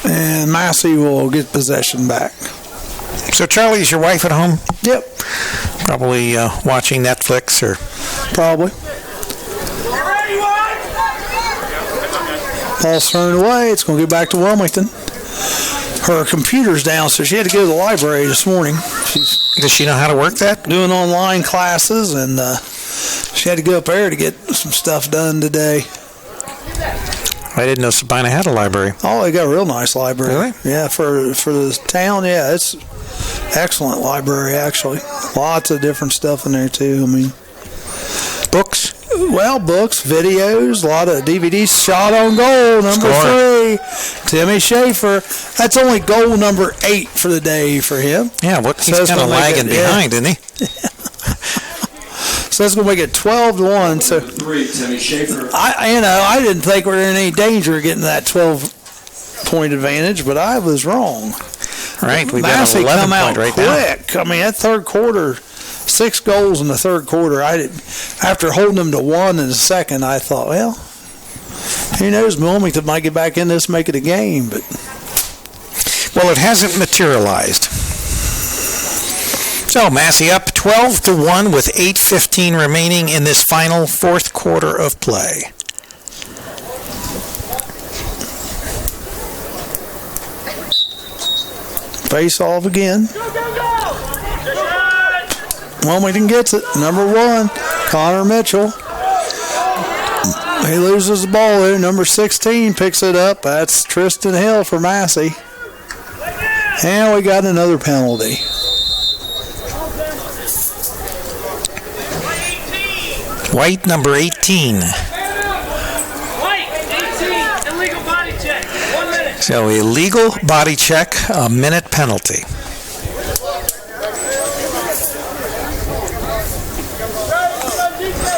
And Massie will get possession back. So, Charlie, is your wife at home? Yep. Probably watching Netflix or... Probably. Ball's thrown away. It's going to get back to Wilmington. Her computer's down, so she had to go to the library this morning. Does she know how to work that? Doing online classes, and she had to go up there to get some stuff done today. I didn't know Sabina had a library. Oh, they got a real nice library. Really? Yeah, for the town, yeah, it's excellent library, actually. Lots of different stuff in there, too. I mean, books? Well, books, videos, a lot of DVDs. Shot on goal, number 3, Timmy Schaefer. That's only goal number 8 for the day for him. Yeah, he's kind of lagging behind, isn't he? So that's going to make it 12-1. So 3, Timmy Schaefer. I didn't think we were in any danger of getting that 12-point advantage, but I was wrong. Right, we got an 11 point right now. Quick. I mean, that third quarter, 6 goals in the third quarter. After holding them to 1 in the second, I thought, well, who knows? Wilmington might get back in this, make it a game, but well, it hasn't materialized. So Massie up 12-1 with 8:15 remaining in this final fourth quarter of play. Face off again. Wilmington gets it. Number 1, Connor Mitchell. He loses the ball there. Number 16 picks it up. That's Tristan Hill for Massie. And we got another penalty. White, number 18. White, 18, illegal body check. 1 minute. So illegal body check, a minute penalty.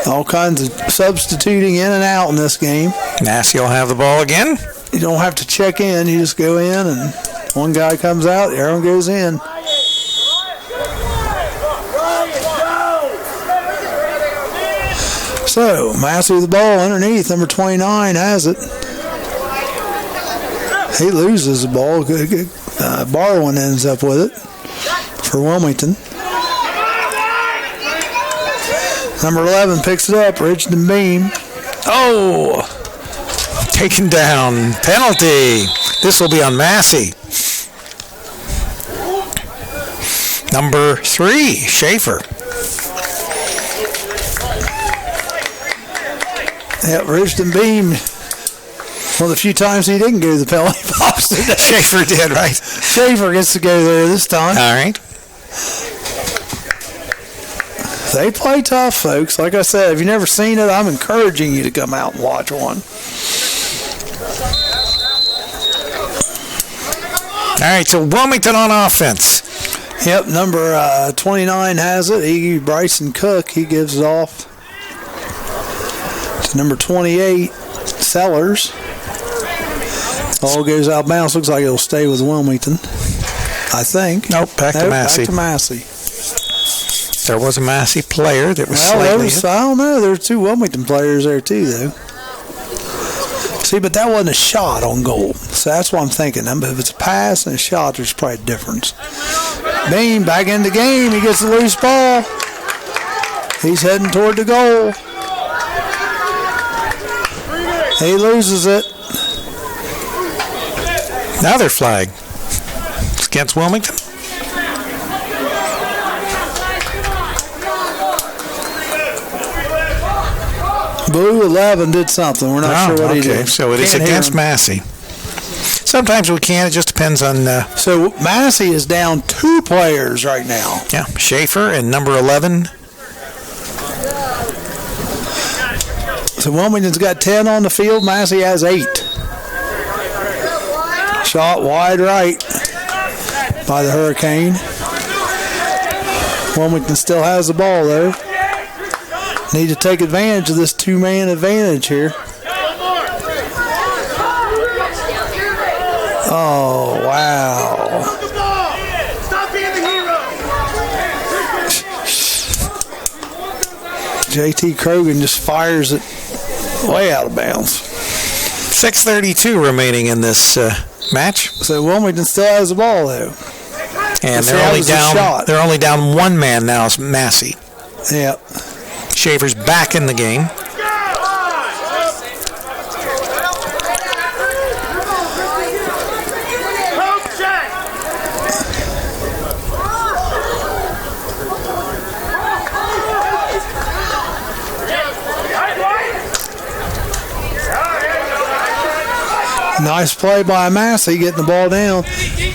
All kinds of substituting in and out in this game. Massie will have the ball again. You don't have to check in. You just go in, and one guy comes out, the other one goes in. So, Massie with the ball underneath. Number 29 has it. He loses the ball. Barwin ends up with it for Wilmington. Number 11 picks it up. Richardson Beam. Oh, taken down. Penalty. This will be on Massie. Number 3, Schaefer. Yep, Richardson Beam. One of the few times he didn't go to the penalty box today. Schaefer did, right? Schaefer gets to go there this time. All right. They play tough, folks. Like I said, if you've never seen it, I'm encouraging you to come out and watch one. All right, so Wilmington on offense. Yep, number 29 has it. Bryson Cook, he gives it off to number 28, Sellers. Ball goes out of bounds. Looks like it'll stay with Wilmington, I think. Nope, back to Massie. Back to Massie. There was a Massie player that was I don't know. There were 2 Wilmington players there too, though. See, but that wasn't a shot on goal. So that's what I'm thinking. If it's a pass and a shot, there's probably a difference. Beam back in the game. He gets the loose ball. He's heading toward the goal. He loses it. Another flag. It's against Wilmington. Blue 11 did something. We're not sure what he did. So it is against Massie. Sometimes we can. It just depends on. So Massie is down 2 players right now. Yeah, Schaefer and number 11. So Wilmington's got 10 on the field. Massie has 8. Shot wide right by the Hurricane. Wilmington still has the ball, though. Need to take advantage of this 2-man advantage here. Oh, wow. Stop being the hero. JT Krogan just fires it way out of bounds. 6:32 remaining in this match. So Wilmington still has the ball, though. And they're only down 1 man now. It's Massie. Yep. Schaefer's back in the game. Nice play by Massie getting the ball down.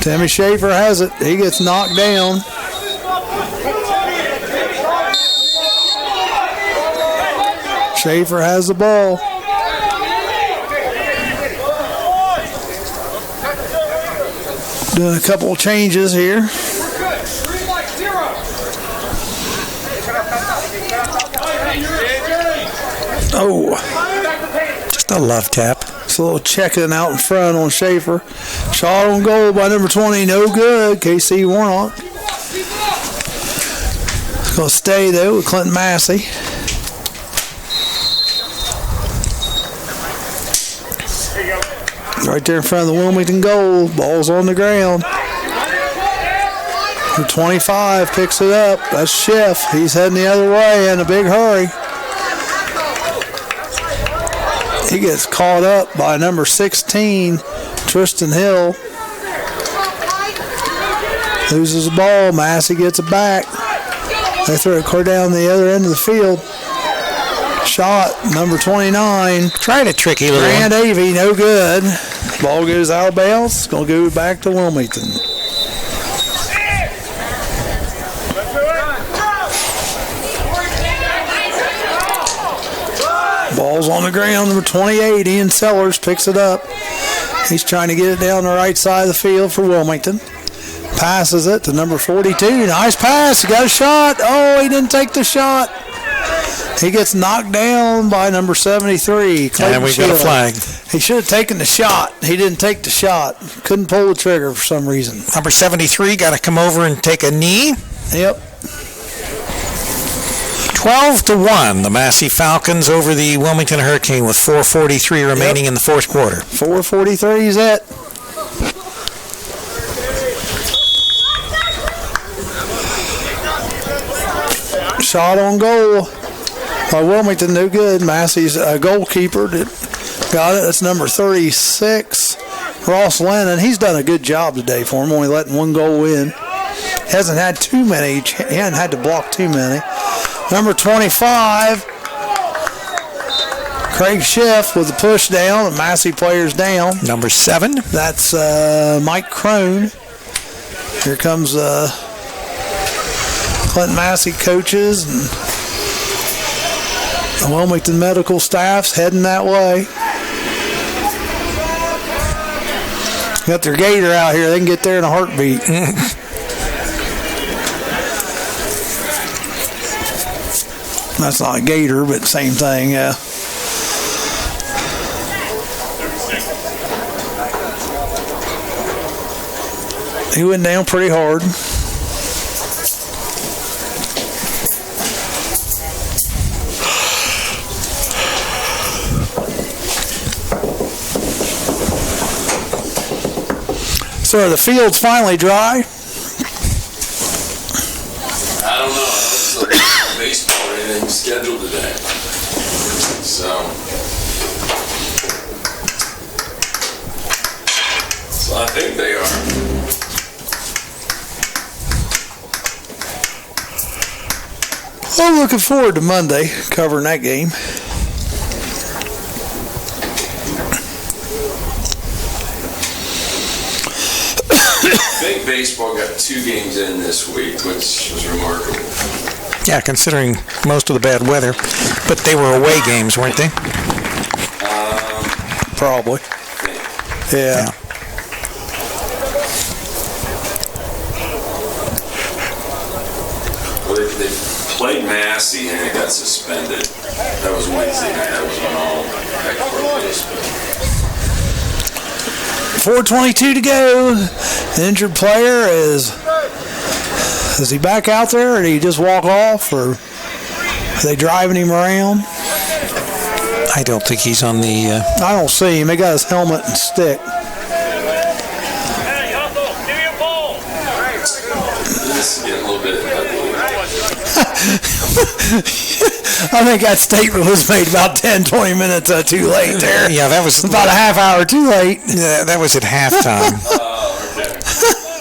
Timmy Schaefer has it. He gets knocked down. Schaefer has the ball. Doing a couple of changes here. Oh. Just a love tap. It's a little checking out in front on Schaefer. Shot on goal by number 20. No good. KC Warnock. It's going to stay, though, with Clinton Massie. Right there in front of the Wilmington goal. Ball's on the ground. The 25 picks it up. That's Schiff. He's heading the other way in a big hurry. He gets caught up by number 16, Tristan Hill. Loses the ball. Massie gets it back. They throw it clear down the other end of the field. Shot, number 29. Tried a tricky little Grant Avey, no good. Ball goes out of bounds. It's going to go back to Wilmington. Ball's on the ground. Number 28, Ian Sellers picks it up. He's trying to get it down the right side of the field for Wilmington. Passes it to number 42. Nice pass. He got a shot. Oh, he didn't take the shot. He gets knocked down by number 73. Clayton And we got a flag. He should have taken the shot. He didn't take the shot. Couldn't pull the trigger for some reason. Number 73 got to come over and take a knee. Yep. 12-1, the Massie Falcons over the Wilmington Hurricane with 4:43 remaining in the fourth quarter. 4:43 is it. shot on goal by Wilmington, no good. Massey's goalkeeper got it. That's number 36, Ross Lennon. He's done a good job today for him, only letting one goal in. Hasn't had too many. He hasn't had to block too many. Number 25, Craig Schiff with the push down, and Massey players down. Number 7. That's Mike Crone. Here comes Clinton Massey coaches and the Wilmington medical staff's heading that way. Got their gator out here. They can get there in a heartbeat. That's not a gator, but same thing, yeah. He went down pretty hard. So are the fields finally dry? I don't know. I don't know baseball or anything scheduled today. So I think they are. I'm looking forward to Monday covering that game. I think baseball got 2 games in this week, which was remarkable. Yeah, considering most of the bad weather. But they were away games, weren't they? Probably. Yeah. Well, they played Massie and it got suspended. That was Wednesday night. That was when all heck broke loose. 4:22 to go. The injured player is he back out there, or did he just walk off, or are they driving him around? I don't think he's on the... I don't see him. He got his helmet and stick. Hey, Hustle, give me a ball. This is getting a little bit ugly. I think that statement was made about 10, 20 minutes too late there. Yeah, that was... About a half hour too late. Yeah, that was at halftime.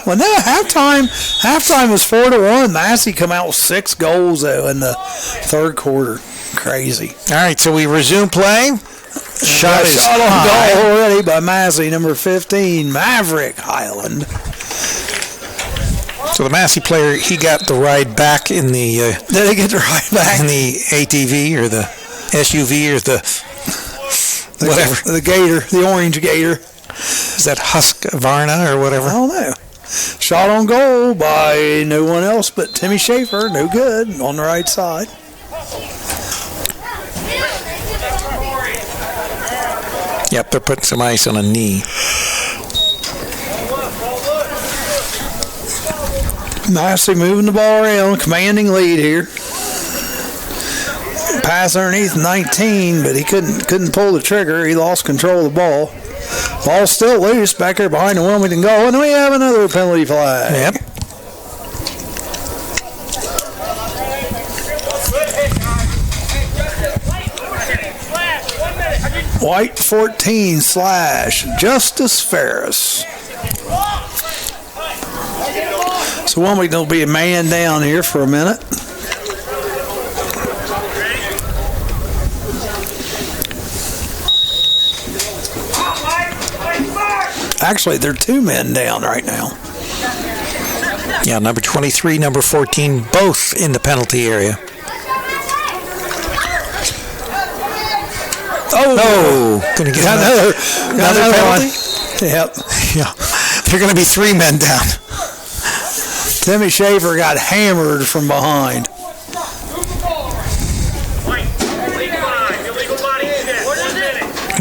Well, no, halftime was 4-1. Massey come out with 6 goals, though, in the third quarter. Crazy. All right, so we resume play. Shot is on high. goal already by Massey, number 15, Maverick Highland. So the Massey player, he got the ride back in the... Did he get the ride back? In the ATV or the SUV or the whatever. The gator, the orange gator. Is that Husqvarna or whatever? I don't know. Shot on goal by no one else but Timmy Schaefer. No good on the right side. Yep, they're putting some ice on a knee. Massey moving the ball around, commanding lead here. Pass underneath 19, but he couldn't pull the trigger. He lost control of the ball. Ball's still loose back there behind the Wilmington goal, and we have another penalty flag. Yep. White 14 / Justice Ferris. So Wilmington will be a man down here for a minute. Actually, they're 2 men down right now. Yeah, number 23, number 14, both in the penalty area. Oh, no. Going to get another penalty? Yep. Yeah. They're going to be 3 men down. Timmy Schaefer got hammered from behind.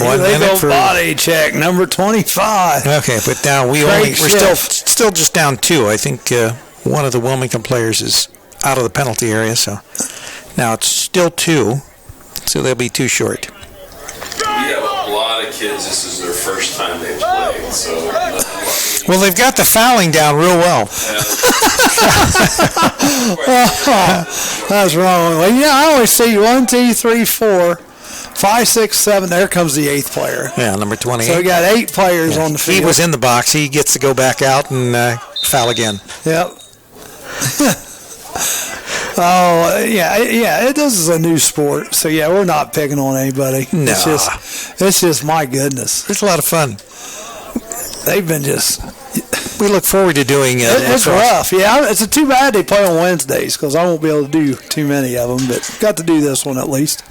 Illegal body check, number 25. Okay, but now we're still just down 2. I think one of the Wilmington players is out of the penalty area, so now it's still 2, so they'll be 2 short. We have a lot of kids. This is their first time they've played, so. Well, they've got the fouling down real well. That's wrong. Well, yeah, I always see 1, 2, 3, 4, 5, 6, 7. There comes the 8th player. Yeah, number 28. So we got 8 players on the field. He was in the box. He gets to go back out and foul again. Yep. Oh, yeah. This is a new sport, so yeah, we're not picking on anybody. No. It's just my goodness. It's a lot of fun. They've been just. We look forward to doing it. It's rough. Yeah, it's too bad they play on Wednesdays because I won't be able to do too many of them, but got to do this one at least.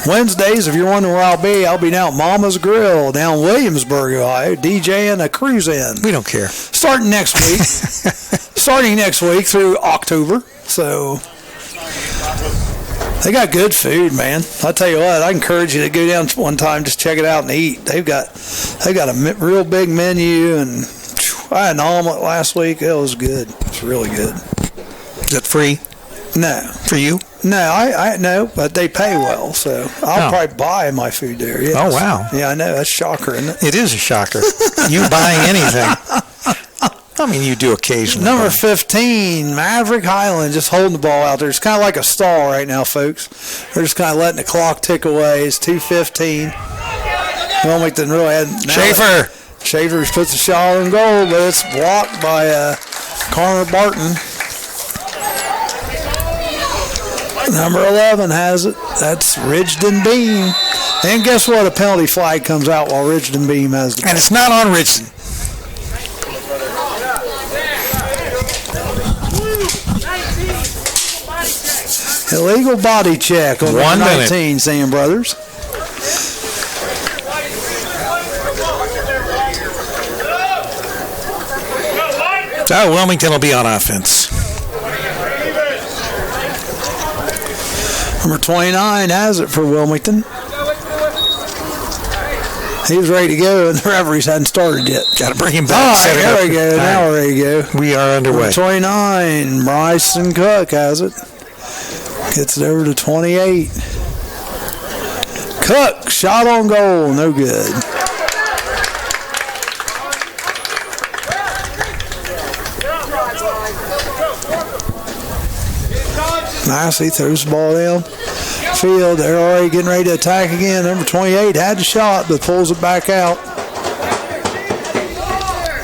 Wednesdays, if you're wondering where I'll be down at Mama's Grill down Williamsburg, Ohio, DJing a cruise in. We don't care. Starting next week through October. So they got good food, man. I'll tell you what, I encourage you to go down one time, just check it out and eat. They've got a real big menu, and I had an omelet last week. It was good. It's really good. Is it free? No. For you? No, I no, but they pay well, so I'll probably buy my food there. Yes. Oh, wow. Yeah, I know. That's a shocker, isn't it? It is a shocker. You buying anything. I mean, you do occasionally. Number 15, Maverick Highland, just holding the ball out there. It's kind of like a stall right now, folks. They're just kind of letting the clock tick away. It's 2:15. Wilmington really had... Schaefer puts a shot on goal, but it's blocked by Connor Barton. Number 11 has it. That's Ridgeton Beam. And guess what? A penalty flag comes out while Ridgeton Beam has the ball. And it's not on Ridgeton. Illegal body check on 1 minute. 19, Sam Brothers. So Wilmington will be on offense. Number 29 has it for Wilmington. He was ready to go, and the referees hadn't started yet. Got to bring him All back. right, there we go. Now we're ready to go. We are underway. Number 29, Bryson Cook has it. Gets it over to 28. Cook, shot on goal, no good. Massie throws the ball down field. They're already getting ready to attack again. Number 28 had the shot, but pulls it back out.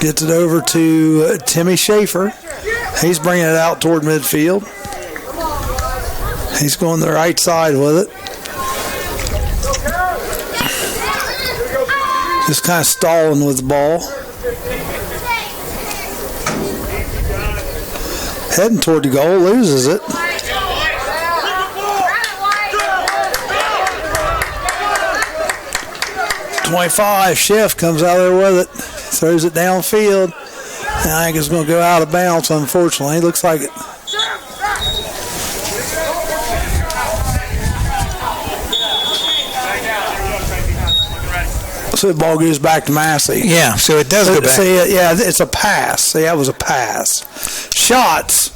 Gets it over to Timmy Schaefer. He's bringing it out toward midfield. He's going the right side with it. Just kind of stalling with the ball. Heading toward the goal, loses it. .25 Schiff comes out there with it, throws it downfield, and I think it's going to go out of bounds, unfortunately. Looks like it. So the ball goes back to Massie. Yeah, so it does go back. See, yeah, it's a pass. See, that was a pass. Shots,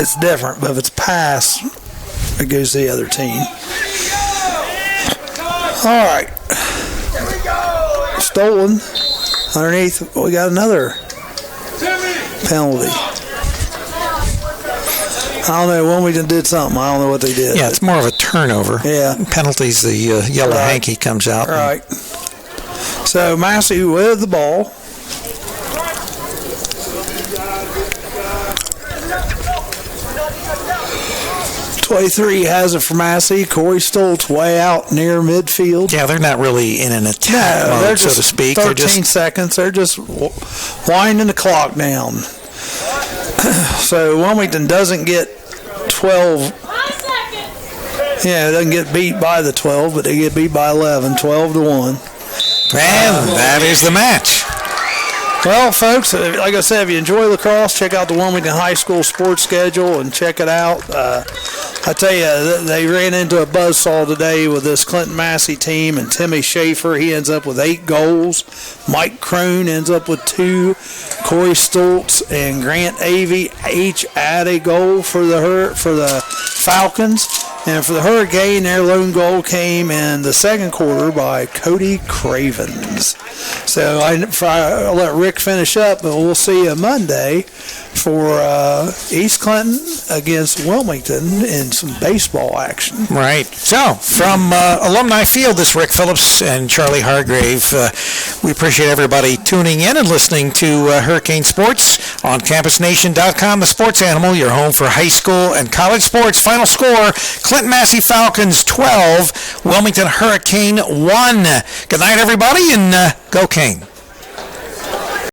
it's different, but if it's a pass, it goes to the other team. All right. Stolen. Underneath, we got another penalty. I don't know. Wilmington did something. I don't know what they did. Yeah, it's more of a turnover. Yeah. Penalties, the yellow hanky comes out. Right. So Massie with the ball. .23 has it for Massie. Corey Stoltz way out near midfield. Yeah, they're not really in an attack mode, they're just so to speak. 13 seconds. They're just winding the clock down. So Wilmington doesn't get 12. Yeah, it doesn't get beat by the 12, but they get beat by 11, 12-1. And that is the match. Well, folks, like I said, if you enjoy lacrosse, check out the Wilmington High School sports schedule and check it out. I tell you, they ran into a buzzsaw today with this Clinton Massie team, and Timmy Schaefer, he ends up with 8 goals. Mike Kroon ends up with 2. Corey Stoltz and Grant Avey each add a goal for the Falcons. And for the Hurricane, their lone goal came in the second quarter by Cody Cravens. So I'll let Rick finish up, but we'll see you Monday for East Clinton against Wilmington in some baseball action. Right. So, from Alumni Field, this is Rick Phillips and Charlie Hargrave. We appreciate everybody tuning in and listening to Hurricane Sports on CampusNation.com, the sports animal, your home for high school and college sports. Final score, Clinton Massie Falcons 12, Wilmington Hurricane 1. Good night, everybody, and go Cane.